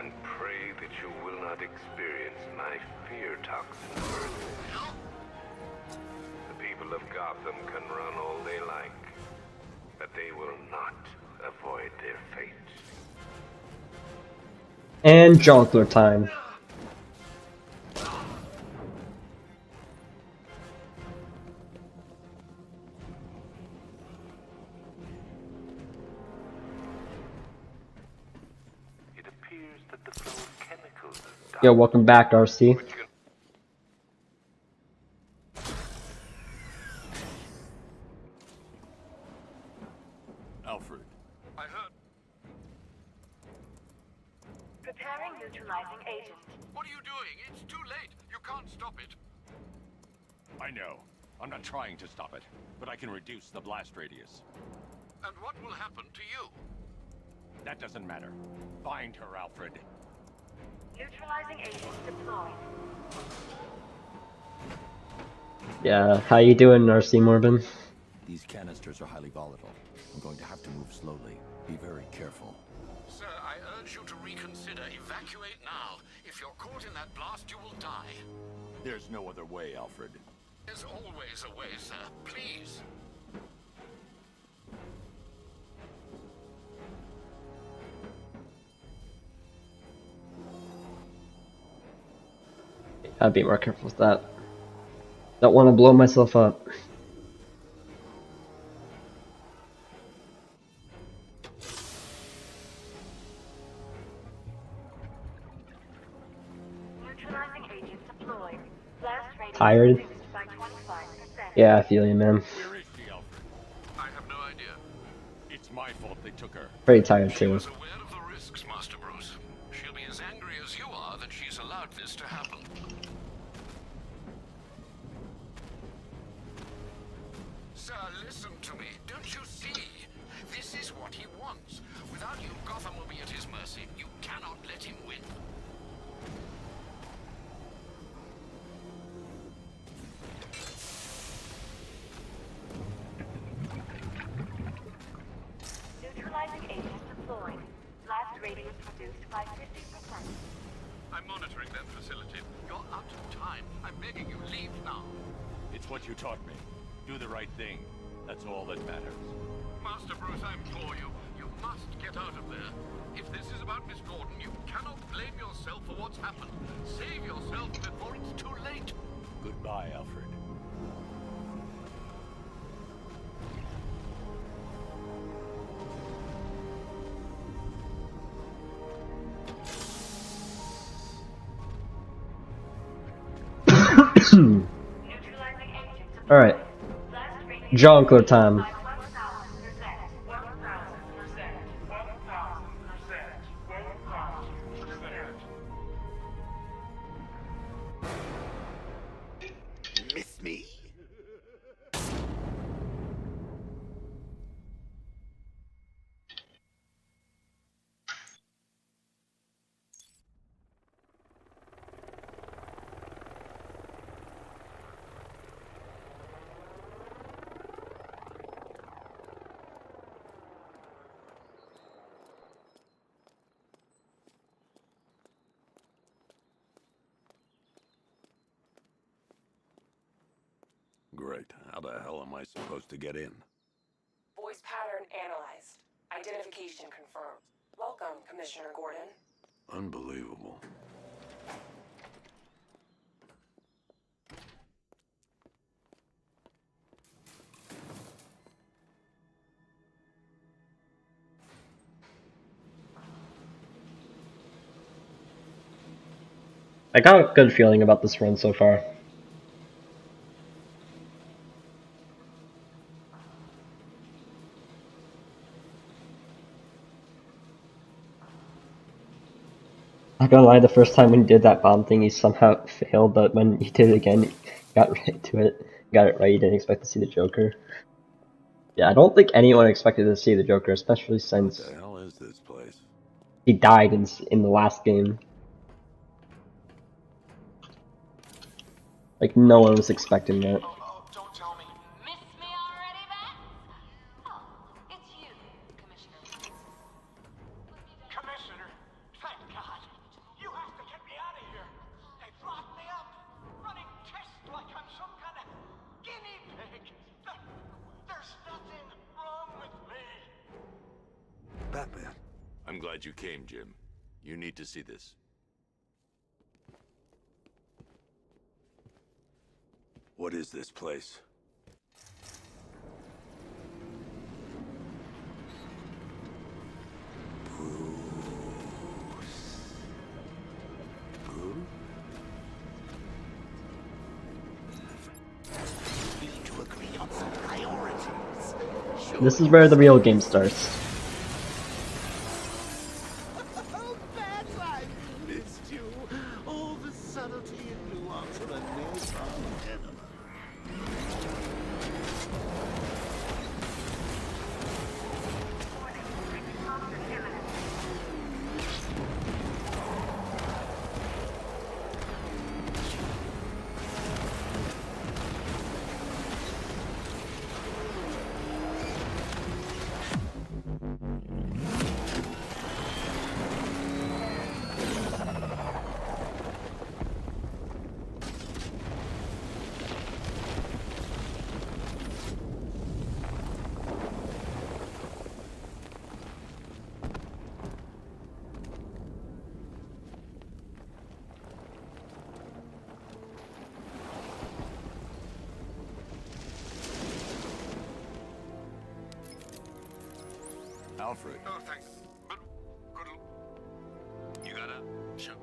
Q: and pray that you will not experience my fear toxin further. The people of Gotham can run all they like, but they will not avoid their fate.
A: And Jonkler time.
Q: It appears that the flow of chemicals is stopped.
A: Yo, welcome back, RC.
D: Alfred.
E: I heard.
G: Preparing neutralizing agent.
E: What are you doing? It's too late. You can't stop it.
D: I know. I'm not trying to stop it, but I can reduce the blast radius.
E: And what will happen to you?
D: That doesn't matter. Find her, Alfred.
G: Neutralizing agent deployed.
A: Yeah, how you doing, RC Morbin?
K: These canisters are highly volatile. I'm going to have to move slowly. Be very careful.
E: Sir, I urge you to reconsider. Evacuate now. If you're caught in that blast, you will die.
D: There's no other way, Alfred.
E: There's always a way, sir. Please.
A: I'd be more careful with that. Don't want to blow myself up.
G: Neutralizing agent deployed. Blast radius
A: Tired?
G: reduced by 25%.
A: Yeah, I feel you, man.
D: Where is she, Alfred?
E: I have no idea.
D: It's my fault they took her.
A: Pretty tired
E: She
A: too.
E: was aware of the risks, Master Bruce. She'll be as angry as you are that she's allowed this to happen. Sir, listen to me. Don't you see? This is what he wants. Without you, Gotham will be at his mercy. You cannot let him win.
G: Neutralizing agent deployed. Blast radius reduced by 50%.
E: I'm monitoring that facility. You're out of time. I'm begging you, leave now.
D: It's what you taught me. Do the right thing. That's all that matters.
E: Master Bruce, I implore you. You must get out of there. If this is about Miss Gordon, you cannot blame yourself for what's happened. Save yourself before it's too late.
D: Goodbye, Alfred.
G: Neutralizing agent deployed.
A: Alright.
G: Blast radius
A: Jonkler time.
G: by 1000%.
B: Miss me?
O: Great. How the hell am I supposed to get in?
R: Voice pattern analyzed. Identification confirmed. Welcome, Commissioner Gordon.
O: Unbelievable.
A: I got a good feeling about this run so far. Not gonna lie, the first time when he did that bomb thing, he somehow failed, but when he did it again, he got right to it. Got it right, he didn't expect to see the Joker. Yeah, I don't think anyone expected to see the Joker, especially since
O: What the hell is this place?
A: he died in the last game. Like, no one was expecting that.
E: Don't tell me.
H: Miss me already, Bats? Oh, it's you, Commissioner.
J: Commissioner, thank God.
D: I'm glad you came, Jim. You need to see this.
O: What is this place?
B: To agree on some priorities.
A: This is where the real game starts.
B: Oh, Bats, I missed you. All the subtlety and nuance of a napalm enema.
D: Alfred.
E: Oh, thanks. But good. You gotta. Sure.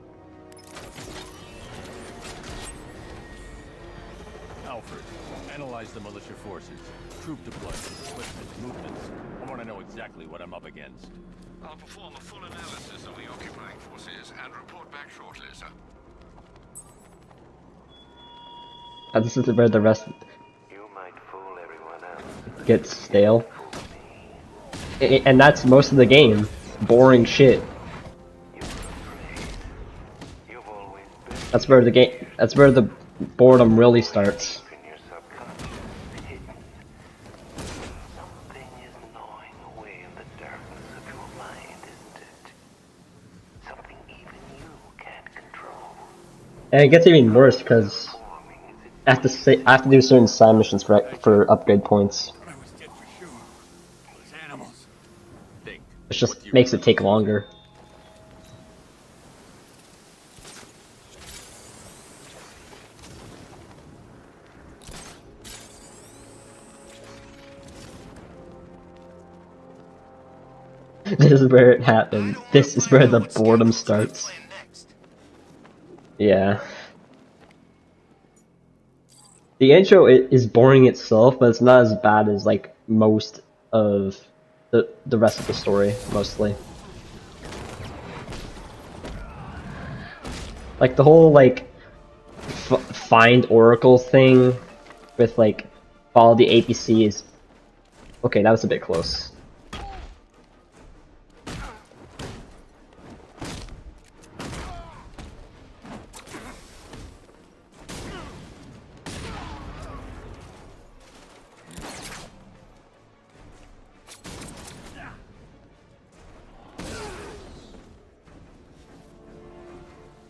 K: Alfred, analyze the militia forces, troop deployment, equipment, movements. I want to know exactly what I'm up against.
E: I'll perform a full analysis of the occupying forces and report back shortly, sir.
A: This is where the rest
Q: You might fool everyone else.
A: gets stale. And that's most of the game. Boring shit. That's where the game. That's where the boredom really starts.
Q: Something is gnawing away in the darkness of your mind, isn't it? Something even you can't control.
A: And it gets even worse because I have to do certain side missions for upgrade points. It just makes it take longer. This is where it happens. This is where the boredom starts. Yeah. The intro is boring itself, but it's not as bad as like most of the rest of the story, mostly. Like the whole like find Oracle thing with like follow the APC is okay. That was a bit close.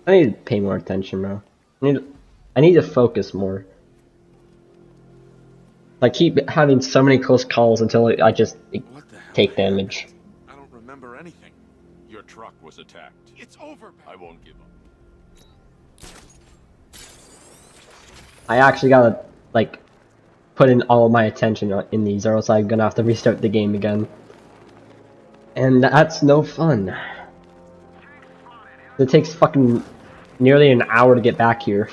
A: I need to pay more attention, bro. I need to focus more. I keep having so many close calls until I just take damage.
I: I don't remember anything.
K: Your truck was attacked.
I: It's over.
K: I won't give up.
A: I actually gotta like put in all of my attention in these, or else I'm gonna have to restart the game again, and that's no fun. It takes fucking nearly an hour to get back here.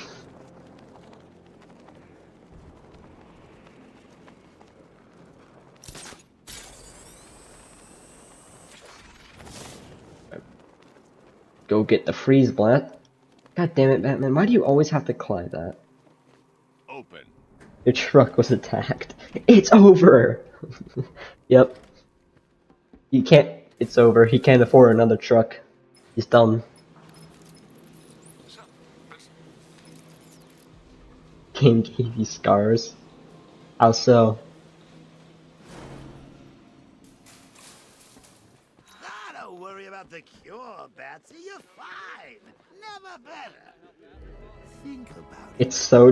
A: Go get the freeze blast. God damn it, Batman, why do you always have to climb that?
K: Open.
A: Your truck was attacked. It's over! Yep. You can't, it's over. He can't afford another truck. He's done. Game gave you scars. How so?
B: Don't worry about the cure, Batsy. You're fine. Never better. Think about it.
A: It's so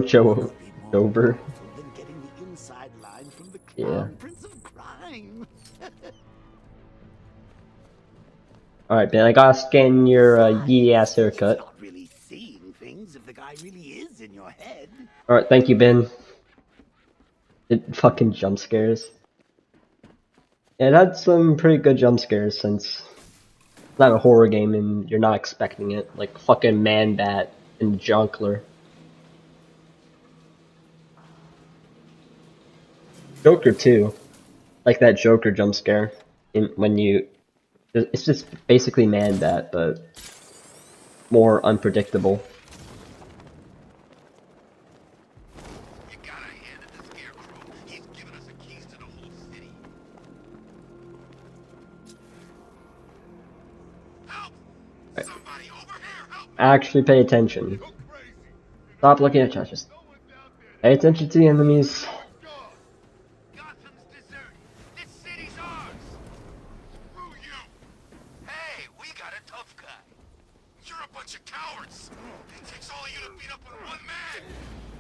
A: over.
B: Than getting the inside line from the
A: Yeah.
B: Clown Prince of Crime.
A: Alright, Ben, I gotta scan your yee ass haircut.
B: Not really seeing things if the guy really is in your head.
A: Alright, thank you, Ben. It fucking jump scares. It had some pretty good jump scares since it's not a horror game and you're not expecting it. Like fucking Man-Bat and Junkler. Joker too. Like that Joker jump scare. When you... It's just basically Man-Bat, but more unpredictable.
F: You gotta hand it to Scarecrow. He's given us the keys to the whole city. Help! Somebody over here, help!
A: Actually pay attention. Stop looking at judges. Pay attention to the enemies.
F: Gotham's deserted. This city's ours. Screw you. Hey, we got a tough guy. You're a bunch of cowards. It takes all of you to beat up with one man.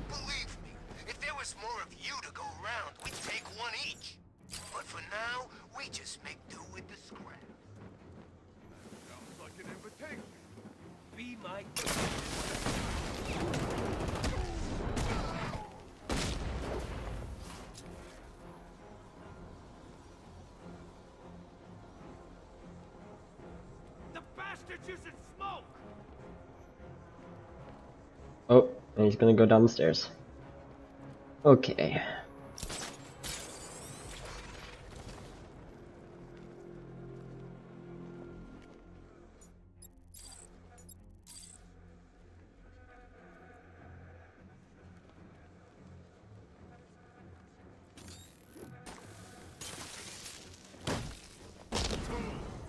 F: Believe me, if there was more of you to go around, we'd take one each. But for now, we just make do with the scrap.
L: Sounds like an invitation.
F: Be my
I: The bastard's using smoke!
A: Oh, and he's gonna go down the stairs. Okay.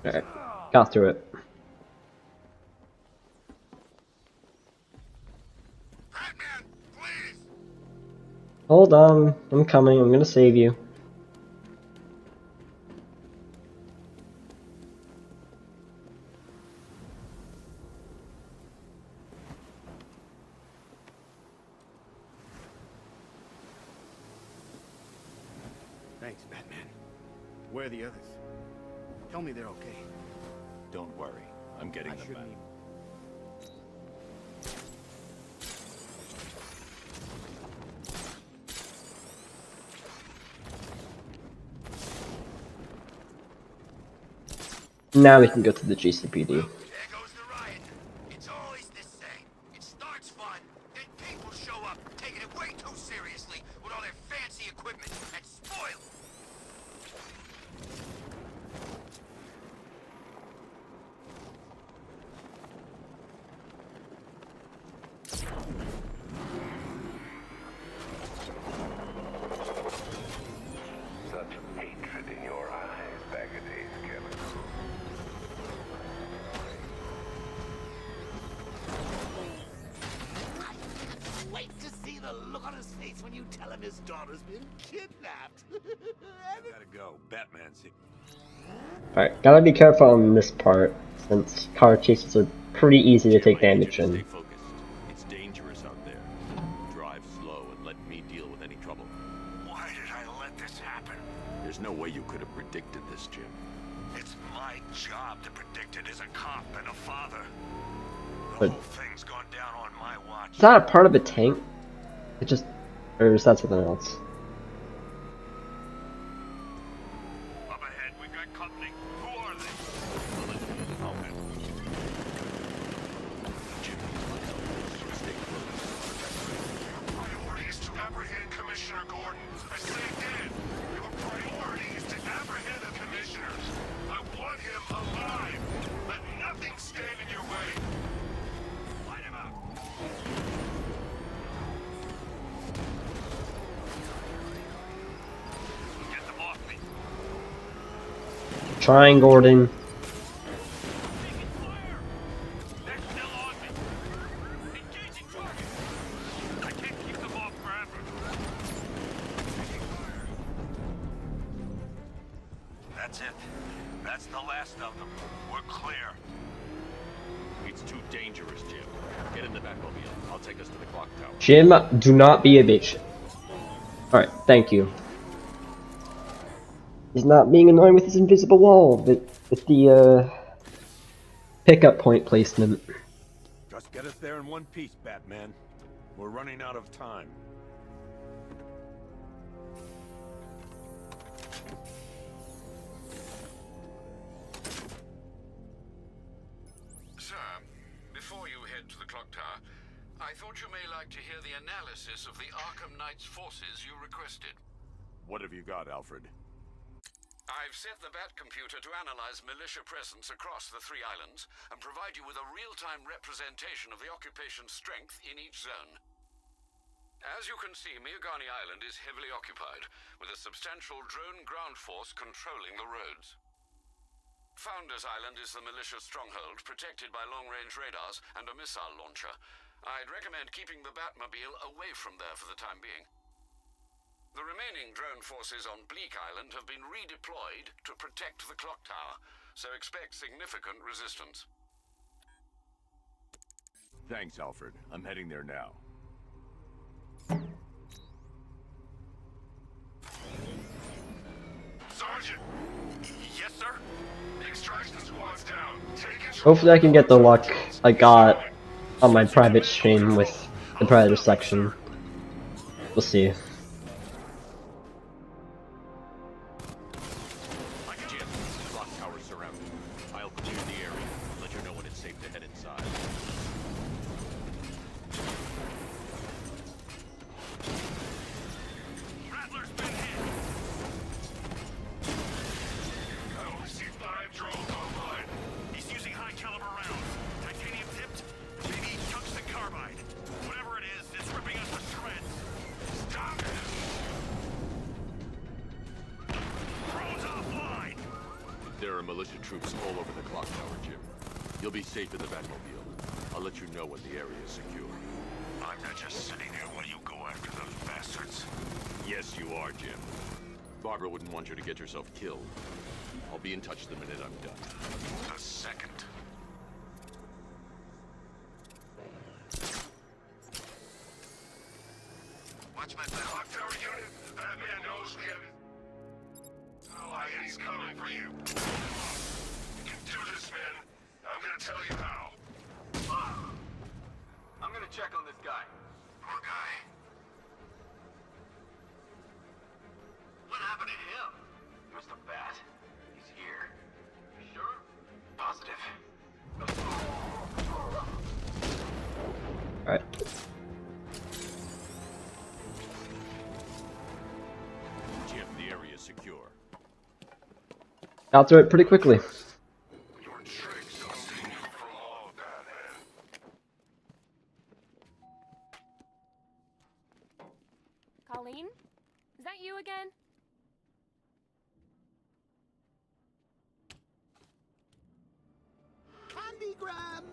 A: Alright, got through it. Hold on, I'm coming, I'm gonna save you.
I: Thanks, Batman. Where are the others? Tell me they're okay.
K: Don't worry. I'm getting
I: I
K: them
I: shouldn't
K: back.
I: even...
A: Now we can go to the GCPD.
F: There goes the riot. It's always the same. It starts fun, then people show up, taking it way too seriously with all their fancy equipment and spoil it.
Q: Such hatred in your eyes, Bagadays chemical.
B: Wait to see the look on his face when you tell him his daughter's been kidnapped.
K: Gotta go. Batman's here.
A: Alright, gotta be careful on this part, since car chases are pretty easy to take damage
K: Stay
A: in.
K: focused. It's dangerous out there. Drive slow and let me deal with any trouble.
F: Why did I let this happen?
K: There's no way you could have predicted this, Jim.
F: It's my job to predict it as a cop and a father. The
A: But
F: whole thing's gone down on my watch.
A: is that a part of a tank? It just... or is that something else?
J: Up ahead, we've got company. Who are they?
F: Priority is to apprehend Commissioner Gordon. I say again, your priority is to apprehend the commissioners. I want him alive. Let nothing stand in your way. Light him out.
J: Get them off me.
A: Trying, Gordon.
J: They're still on me. Engaging target. I can't keep them off forever.
F: That's it. That's the last of them. We're clear.
K: It's too dangerous, Jim. Get in the Batmobile. I'll take us to the clock tower.
A: Jim, do not be a bitch. Alright, thank you. He's not being annoying with his invisible wall, but with the, Pickup point placement.
K: Just get us there in one piece, Batman. We're running out of time.
E: Sir, before you head to the clock tower, I thought you may like to hear the analysis of the Arkham Knight's forces you requested.
K: What have you got, Alfred?
E: I've set the Bat computer to analyze militia presence across the 3 islands and provide you with a real-time representation of the occupation's strength in each zone. As you can see, Miagani Island is heavily occupied, with a substantial drone ground force controlling the roads. Founders Island is the militia stronghold, protected by long-range radars and a missile launcher. I'd recommend keeping the Batmobile away from there for the time being. The remaining drone forces on Bleak Island have been redeployed to protect the clock tower, so expect significant resistance.
K: Thanks, Alfred. I'm heading there now.
F: Sergeant! Yes, sir? The extraction squad's down. Take control.
A: Hopefully I can get the luck I got on my private stream with the Predator section. We'll see.
K: Jim, clock tower surrounded. I'll clear the area. Let you know when it's safe to head inside.
J: Rattler's been hit.
F: I only see 5 drones online.
J: He's using high-caliber rounds. Titanium tipped, maybe tungsten carbide. Whatever it is, it's ripping us to shreds.
F: Stop it!
J: Drones offline!
K: There are militia troops all over the clock tower, Jim. You'll be safe in the Batmobile. I'll let you know when the area is secure.
F: I'm not just sitting here while you go after those bastards.
K: Yes, you are, Jim. Barbara wouldn't want you to get yourself killed. I'll be in touch the minute I'm done.
F: A second. Watch my back. Clock tower unit. Batman knows we have an ally and he's coming for you. You can do this, man. I'm gonna tell you how.
I: I'm gonna check on this guy.
F: Poor guy.
I: What happened to him? Mr. Bat. He's here. You sure? Positive.
A: Alright.
K: Jim, the area is secure.
A: Got through it pretty quickly.
F: Your tricks will save you from all of that, man.
H: Colleen? Is that you again?
B: Candygram!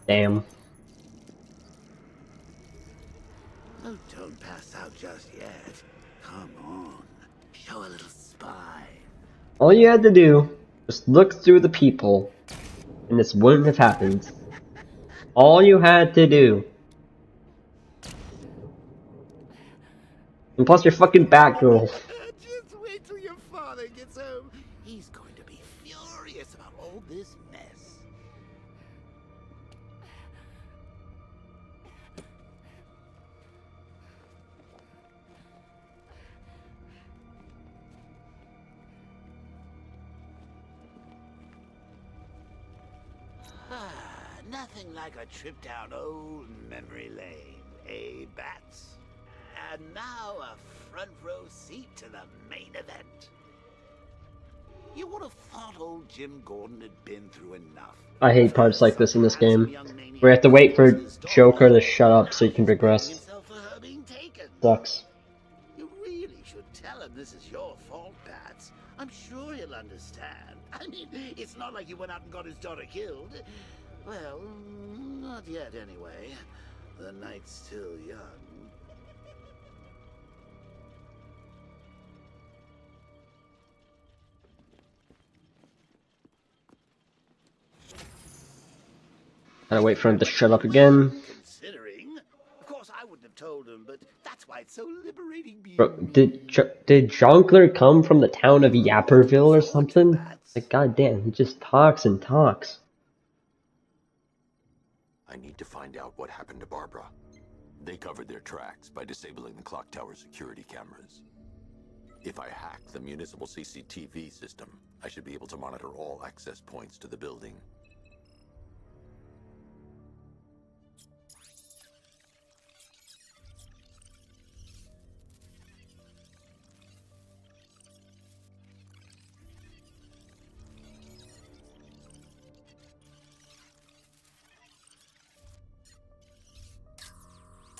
A: Damn.
B: Oh, don't pass out just yet. Come on. Show a little spine.
A: All you had to do was look through the people, and this wouldn't have happened. All you had to do. And plus, you're fucking Batgirl.
B: Just wait till your father gets home. He's going to be furious about all this mess. Nothing like a trip down old memory lane, eh, Bats? And now a front row seat to the main event. You would have thought old Jim Gordon had been through enough.
A: I hate parts like this in this game, where you have to wait for Joker to shut up so you can progress. Sucks.
B: You really should tell him this is your fault, Bats. I'm sure he'll understand. I mean, it's not like you went out and got his daughter killed. Well, not yet anyway. The night's still young.
A: Gotta wait for him to shut up again.
B: Considering, of course, I wouldn't have told him, but that's That's why it's so liberating being
A: Bro, did Jonkler come from the town of Yapperville or something? Like, goddamn, he just talks and talks.
D: I need to find out what happened to Barbara. They covered their tracks by disabling the clock tower security cameras. If I hack the municipal CCTV system, I should be able to monitor all access points to the building.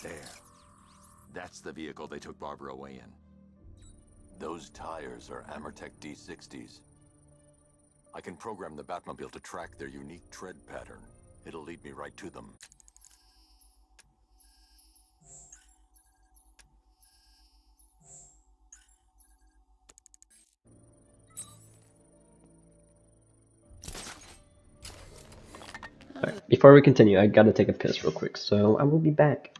D: There. That's the vehicle they took Barbara away in. Those tires are Amertech D60s. I can program the Batmobile to track their unique tread pattern. It'll lead me right to them.
A: Alright, before we continue, I gotta take a piss real quick, so I will be back.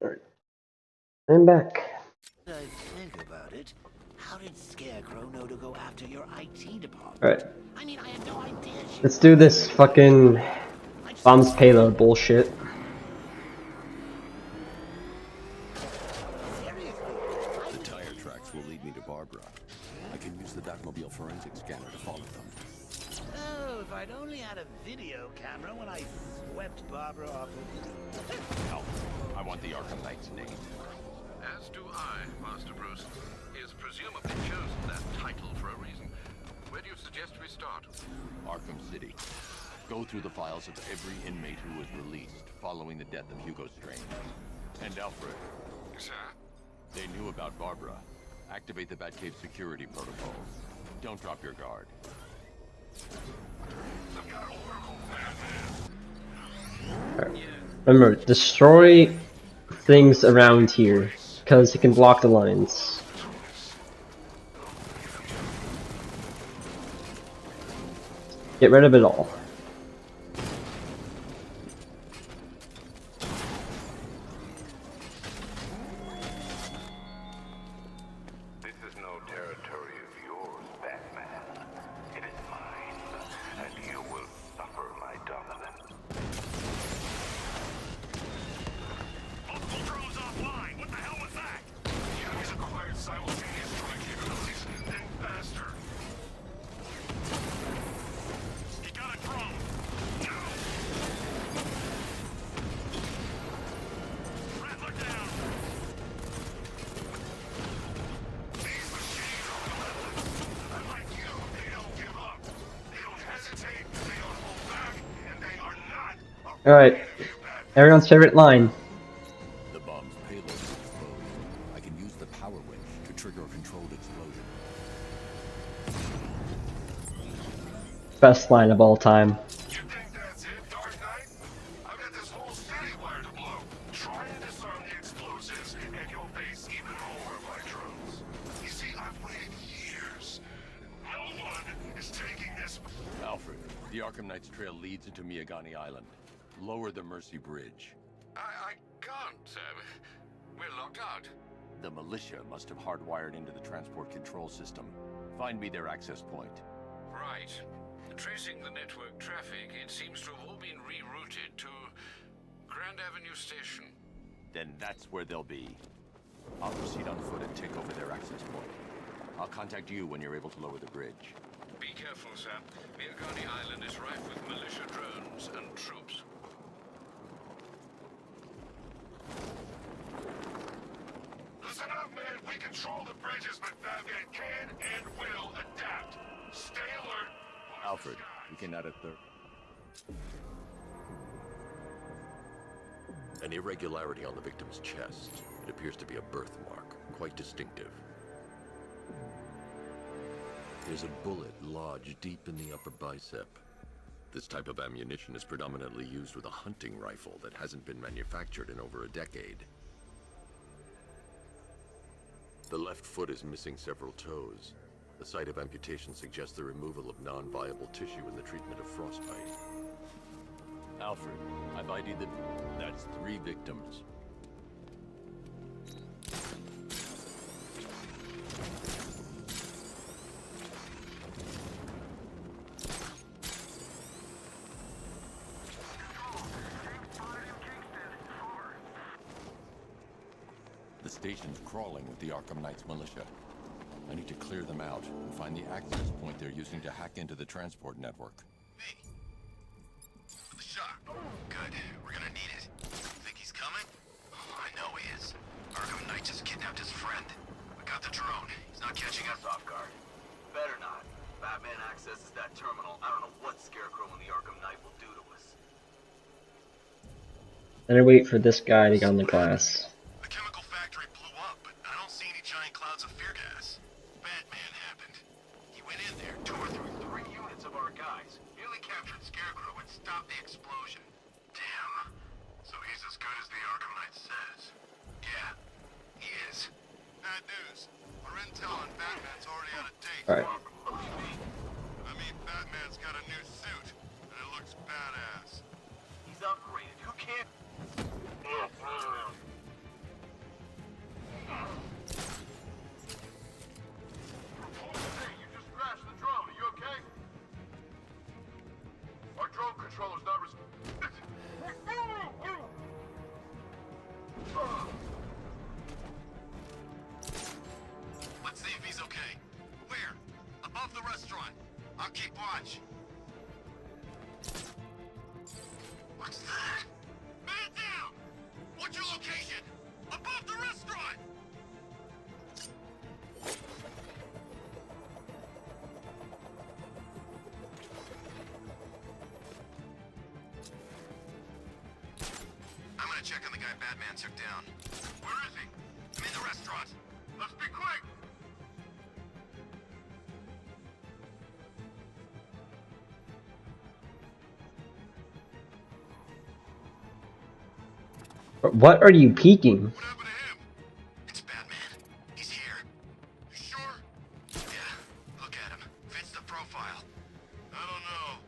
A: Alright. I'm back.
B: I think about it. How did Scarecrow know to go after your IT department?
A: Alright.
B: I mean, I had no idea she
A: Let's do this fucking bombs payload bullshit.
D: The tire tracks will lead me to Barbara. I can use the Batmobile forensic scanner to follow them.
B: Oh, if I'd only had a video camera when I swept Barbara off of...
K: No, I want the Arkham Knight's name.
E: As do I, Master Bruce. He has presumably chosen that title for a reason. Where do you suggest we start?
K: Arkham City. Go through the files of every inmate who was released following the death of Hugo Strange. And Alfred.
E: Sir?
K: They knew about Barbara. Activate the Batcave security protocols. Don't drop your guard.
A: Remember, destroy things around here, because it can block the lines. Get rid of it all.
Q: This is no territory of yours, Batman. It is mine, and you will suffer my dominance.
J: Multiple drones offline. What the hell was that?
F: The enemies acquired simultaneous drone capabilities, then faster.
J: He got a drone. Red, look down.
F: These machines are relentless. Unlike you, they don't give up. They don't hesitate, they don't hold back, and they are not afraid
A: Alright.
F: of you, Batman.
A: Everyone's favorite line.
D: The bomb's payload is exposed. I can use the power winch to trigger a controlled explosion.
A: Best line of all time.
F: You think that's it, Dark Knight? I've got this whole city
K: The Arkham Knight's trail leads into Miyagani Island. Lower the Mercy Bridge.
E: I can't. We're locked out.
K: The militia must have hardwired into the transport control system. Find me their access point.
E: Right. Tracing the network traffic, it seems to have all been rerouted to Grand Avenue Station.
K: Then that's where they'll be. I'll proceed on foot and take over their access point. I'll contact you when you're able to lower the bridge.
E: Be careful, sir. Miyagani Island is rife with militia drones and troops.
F: Listen up, man. We control the bridges, but Batman can and will adapt. Stay alert.
K: Alfred, we can add a third.
D: An irregularity on the victim's chest. It appears to be a birthmark, quite distinctive. There's a bullet lodged deep in the upper bicep. This type of ammunition is predominantly used with a hunting rifle that hasn't been manufactured in over a decade. The left foot is missing several toes. The site of amputation suggests the removal of non-viable tissue in the treatment of frostbite.
K: Alfred, I've ID'd the... That's 3 victims. The station's crawling with the Arkham Knight's militia. I need to clear them out and find the access point they're using to hack into the transport network.
F: The shot. Good. We're gonna need it. Think he's coming? Oh, I know he is. Arkham Knight just kidnapped his friend. We got the drone. He's not catching us off guard.
I: Better not. Batman accesses that terminal. I don't know what Scarecrow and the Arkham Knight will do to us.
A: Better wait for this guy to get on the glass.
F: The chemical factory blew up, but I don't see any giant clouds of fear gas. Batman happened. He went in there, tore through 3 units of our guys, nearly captured Scarecrow, and stopped the explosion. Damn. So he's as good as the Arkham Knight says. Yeah, he is. Bad news. Our intel on Batman's already out of date.
A: Alright.
F: I mean, Batman's got a new suit, and it looks badass.
I: He's upgraded. Who can't...
F: Hey, you just crashed the drone. Are you okay? Our drone controller's not Let's see if he's okay. Where? Above the restaurant. I'll keep watch. What's that? Man down! What's your location? Above the restaurant! I'm gonna check on the guy Batman took down. Where is he? I'm in the restaurant. Let's be quick!
A: What are you peeking?
F: What happened to him? It's Batman. He's here. You sure? Yeah. Look at him. Fits the profile. I don't know.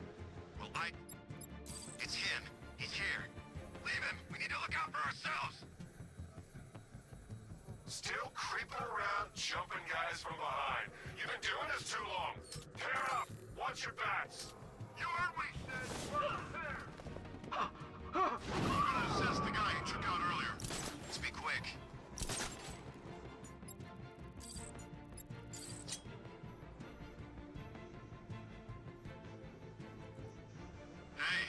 F: Well, It's him. He's here. Leave him. We need to look out for ourselves. Still creeping around, jumping guys from behind. You've been doing this too long. Pair up. Watch your backs. You heard what he said. We're gonna assess the guy you took out earlier. Let's be quick. Hey,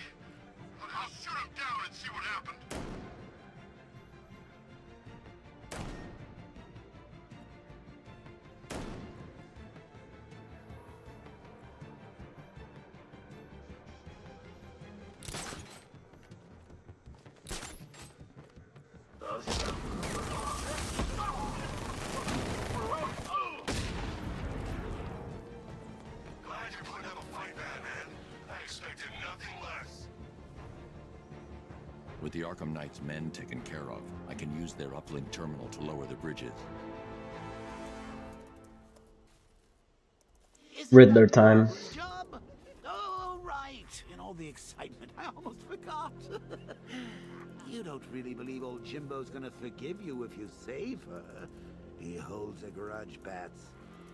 F: I'll shoot him down and see what happened. Glad you're putting up a fight, Batman. I expected nothing less.
K: With the Arkham Knight's men taken care of, I can use their uplink terminal to lower the bridges.
A: Riddler time.
B: Job? All right. forgot. You don't really believe old Jimbo's gonna forgive you if you save her. He holds a grudge, Bats.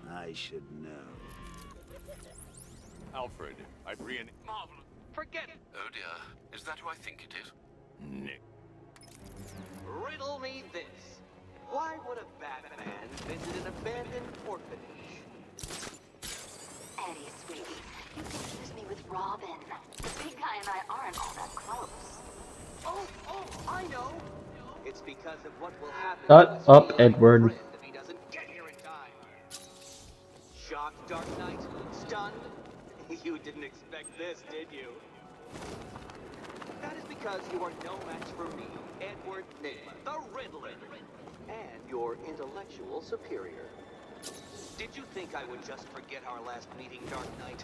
B: I should know.
D: Alfred, I've
I: Marvelous. Forget it. Oh dear. Is that who I think it is?
D: Nick.
I: Riddle me this. Why would a Batman visit an abandoned orphanage?
G: Eddie, sweetie, you confused me with Robin. The big guy and I aren't all that close.
I: Oh, I know. It's because of what will happen
A: Shut
I: to his
A: up,
I: feline
A: Edward.
I: friend if he doesn't get here in time. Shocked, Dark Knight? Stunned? You didn't expect this, did you? That is because you are no match for me, Edward Nigma, the Riddler, and your intellectual superior. Did you think I would just forget our last meeting, Dark Knight?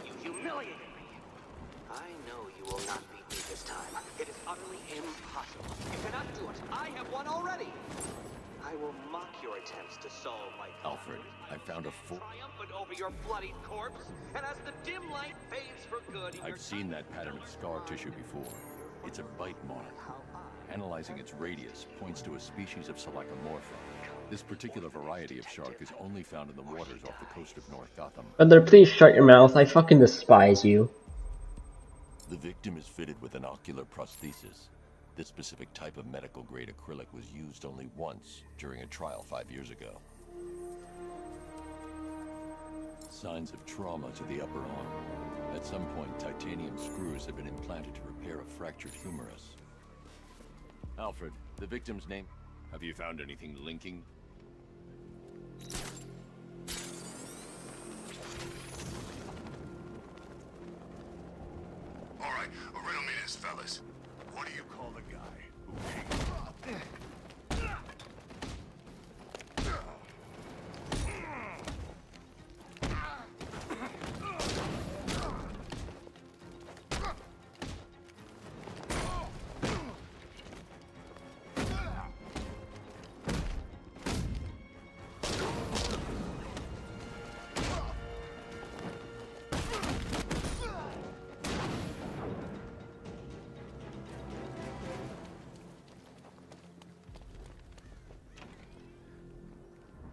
I: You humiliated me. I know you will not beat me this time. It is utterly impossible. You cannot do it. I have won already. I will mock your attempts to solve my
K: Alfred, I found a
I: triumphant over your bloodied corpse, and as the dim light fades for good,
K: I've seen that pattern of scar tissue before. It's a bite mark. Analyzing its radius points to a species of Selachomorpha. This particular variety of shark is only found in the waters off the coast of North Gotham.
A: Brother, please shut your mouth. I fucking despise you.
K: The victim is fitted with an ocular prosthesis. This specific type of medical-grade acrylic was used only once during a trial 5 years ago. Signs of trauma to the upper arm. At some point, titanium screws have been implanted to repair a fractured humerus. Alfred, the victim's name? Have you found anything linking?
F: All right, riddle me this, fellas. What do you call the guy who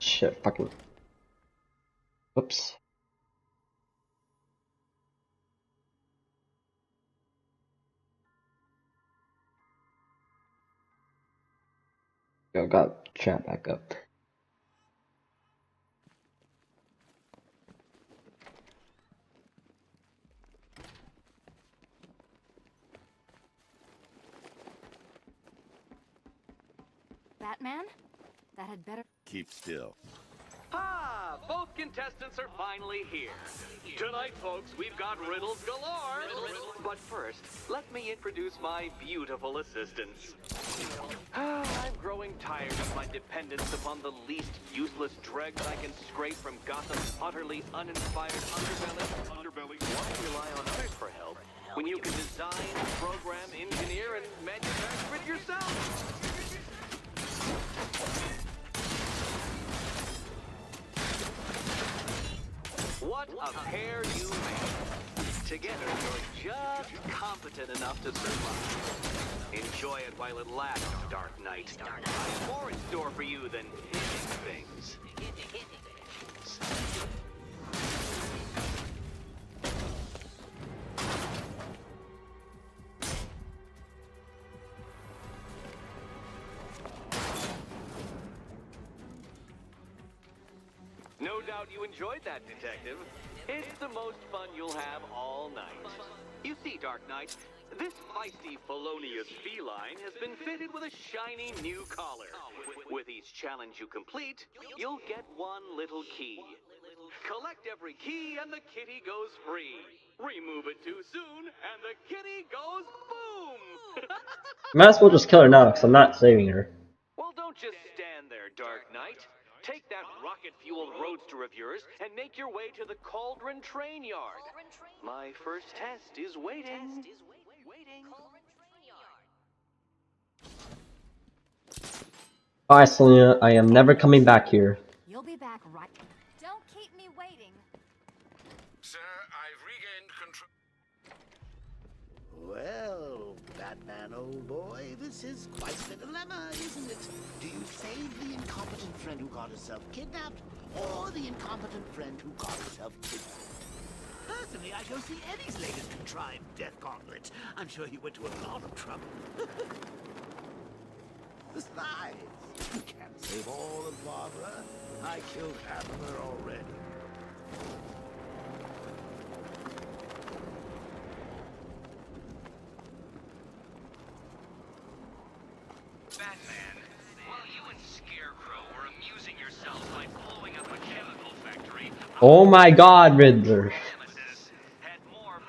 A: Shit, fucking. Whoops. Yo, got chat back up.
S: Batman? That had better.
K: Keep still.
I: Ah, both contestants are finally here. Tonight, folks, we've got riddles galore. But first, let me introduce my beautiful assistants. I'm growing tired of my dependence upon the least useless dregs I can scrape from Gotham's utterly uninspired underbelly. Why rely on others for help when you can design, program, engineer, and manufacture it yourself? What a pair you make. Together, you're just competent enough to survive. Enjoy it while it lasts, Dark Knight. I have more in store for you than hitting things. No doubt you enjoyed that, Detective. It's the most fun you'll have all night. You see, Dark Knight, this feisty felonious feline has been fitted with a shiny new collar. With each challenge you complete, you'll get one little key. Collect every key and the kitty goes free. Remove it too soon and the kitty goes boom!
A: Might as well just kill her now, because I'm not saving her.
I: Well, don't just stand there, Dark Knight. Take that rocket-fueled roadster of yours and make your way to the Cauldron Train Yard. My first test is waiting.
A: Bye, Selena. I am never coming back here.
S: You'll be back right. Don't keep me waiting.
E: Sir, I've regained control.
B: Well, Batman, old boy, this is quite the dilemma, isn't it? Do you save the incompetent friend who got herself kidnapped, or the incompetent friend who got herself killed? Personally, I go see Eddie's latest contrived death gauntlet. I'm sure he went to a lot of trouble. Besides, you can't save all of Barbara. I killed half of her already.
E: Batman, while you and Scarecrow were amusing yourselves by blowing up a chemical factory,
A: Oh my God, Riddler.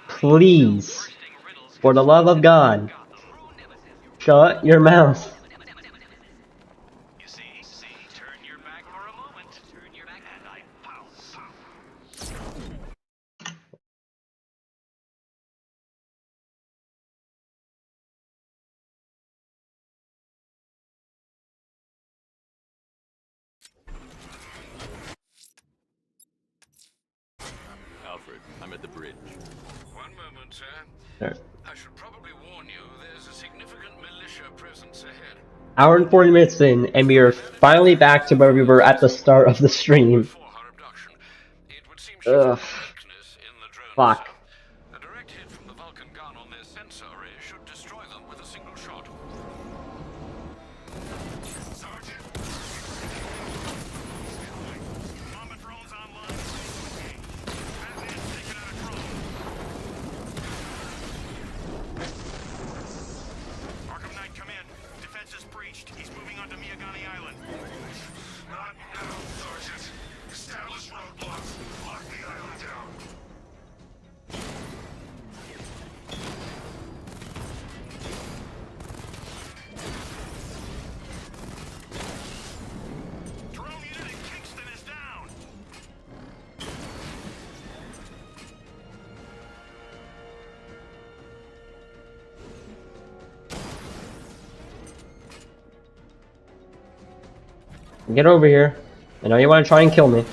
A: Please. For the love of God. Shut your mouth.
E: you see, turn your back for a moment, and I pounce.
K: Alfred, I'm at the bridge.
E: One moment, sir.
A: There.
E: I should probably warn you, there's a significant militia presence ahead.
A: Hour and 40 minutes in, and we are finally back to where we were at the start of the stream. Ugh. Fuck.
E: A direct hit from the Vulcan gun on their sensor array should destroy them with a single shot.
J: Sergeant! Bomber drones online. Batman's taken out a drone. Arkham Knight, come in. Defense is breached. He's moving onto Miyagani Island. Not now, Sergeant. Establish roadblocks. Lock the island down. Drone unit in Kingston is down.
A: Get over here. I know you want to try and kill me.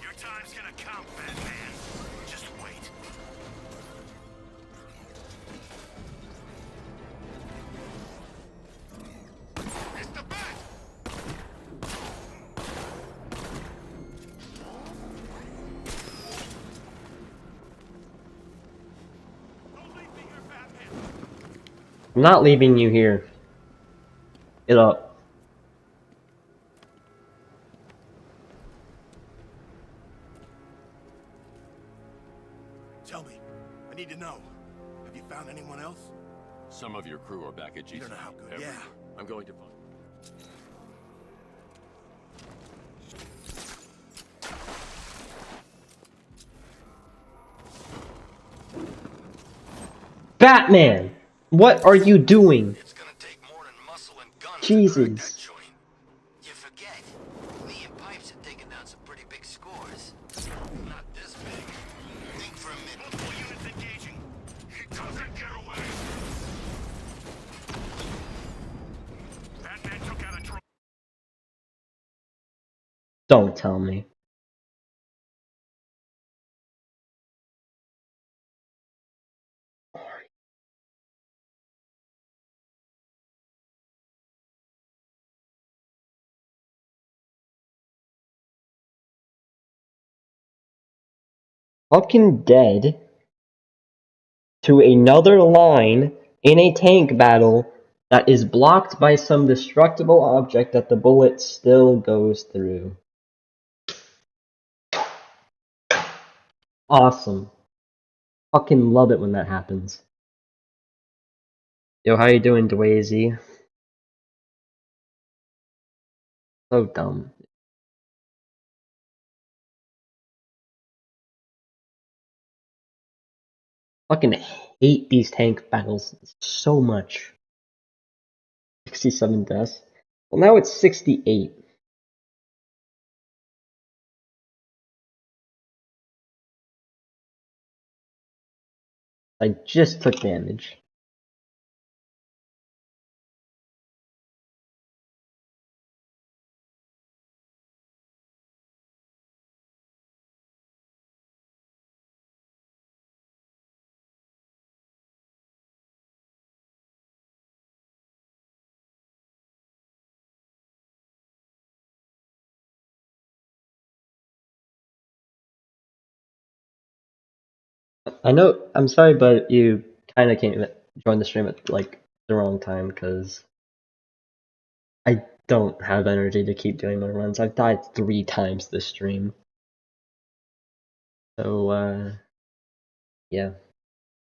J: Your time's gonna come, Batman. Just wait. It's the bat! Don't leave me here, Batman.
A: I'm not leaving you here. Get up.
F: Tell me. I need to know. Have you found anyone else?
K: Some of your crew are back at GC.
F: You don't know how good.
K: Everywhere.
F: Yeah.
K: I'm going to find.
A: Batman! What are you doing?
C: It's gonna take more than muscle and guns to
A: Jesus.
C: crack that joint. You forget. Me and Pipes have taken down some pretty big scores. Not this big. Think for a minute.
J: Multiple units engaging. He doesn't get away. Batman took out a drone.
A: Don't tell me. Fucking dead to another line in a tank battle that is blocked by some destructible object that the bullet still goes through. Awesome. Fucking love it when that happens. Yo, how you doing, Dwazy? So dumb. Fucking hate these tank battles so much. 67 deaths. Well, now it's 68. I just took damage. I know, I'm sorry, but you kinda came join the stream at, like, the wrong time, because I don't have energy to keep doing more runs. I've died 3 times this stream. So, yeah.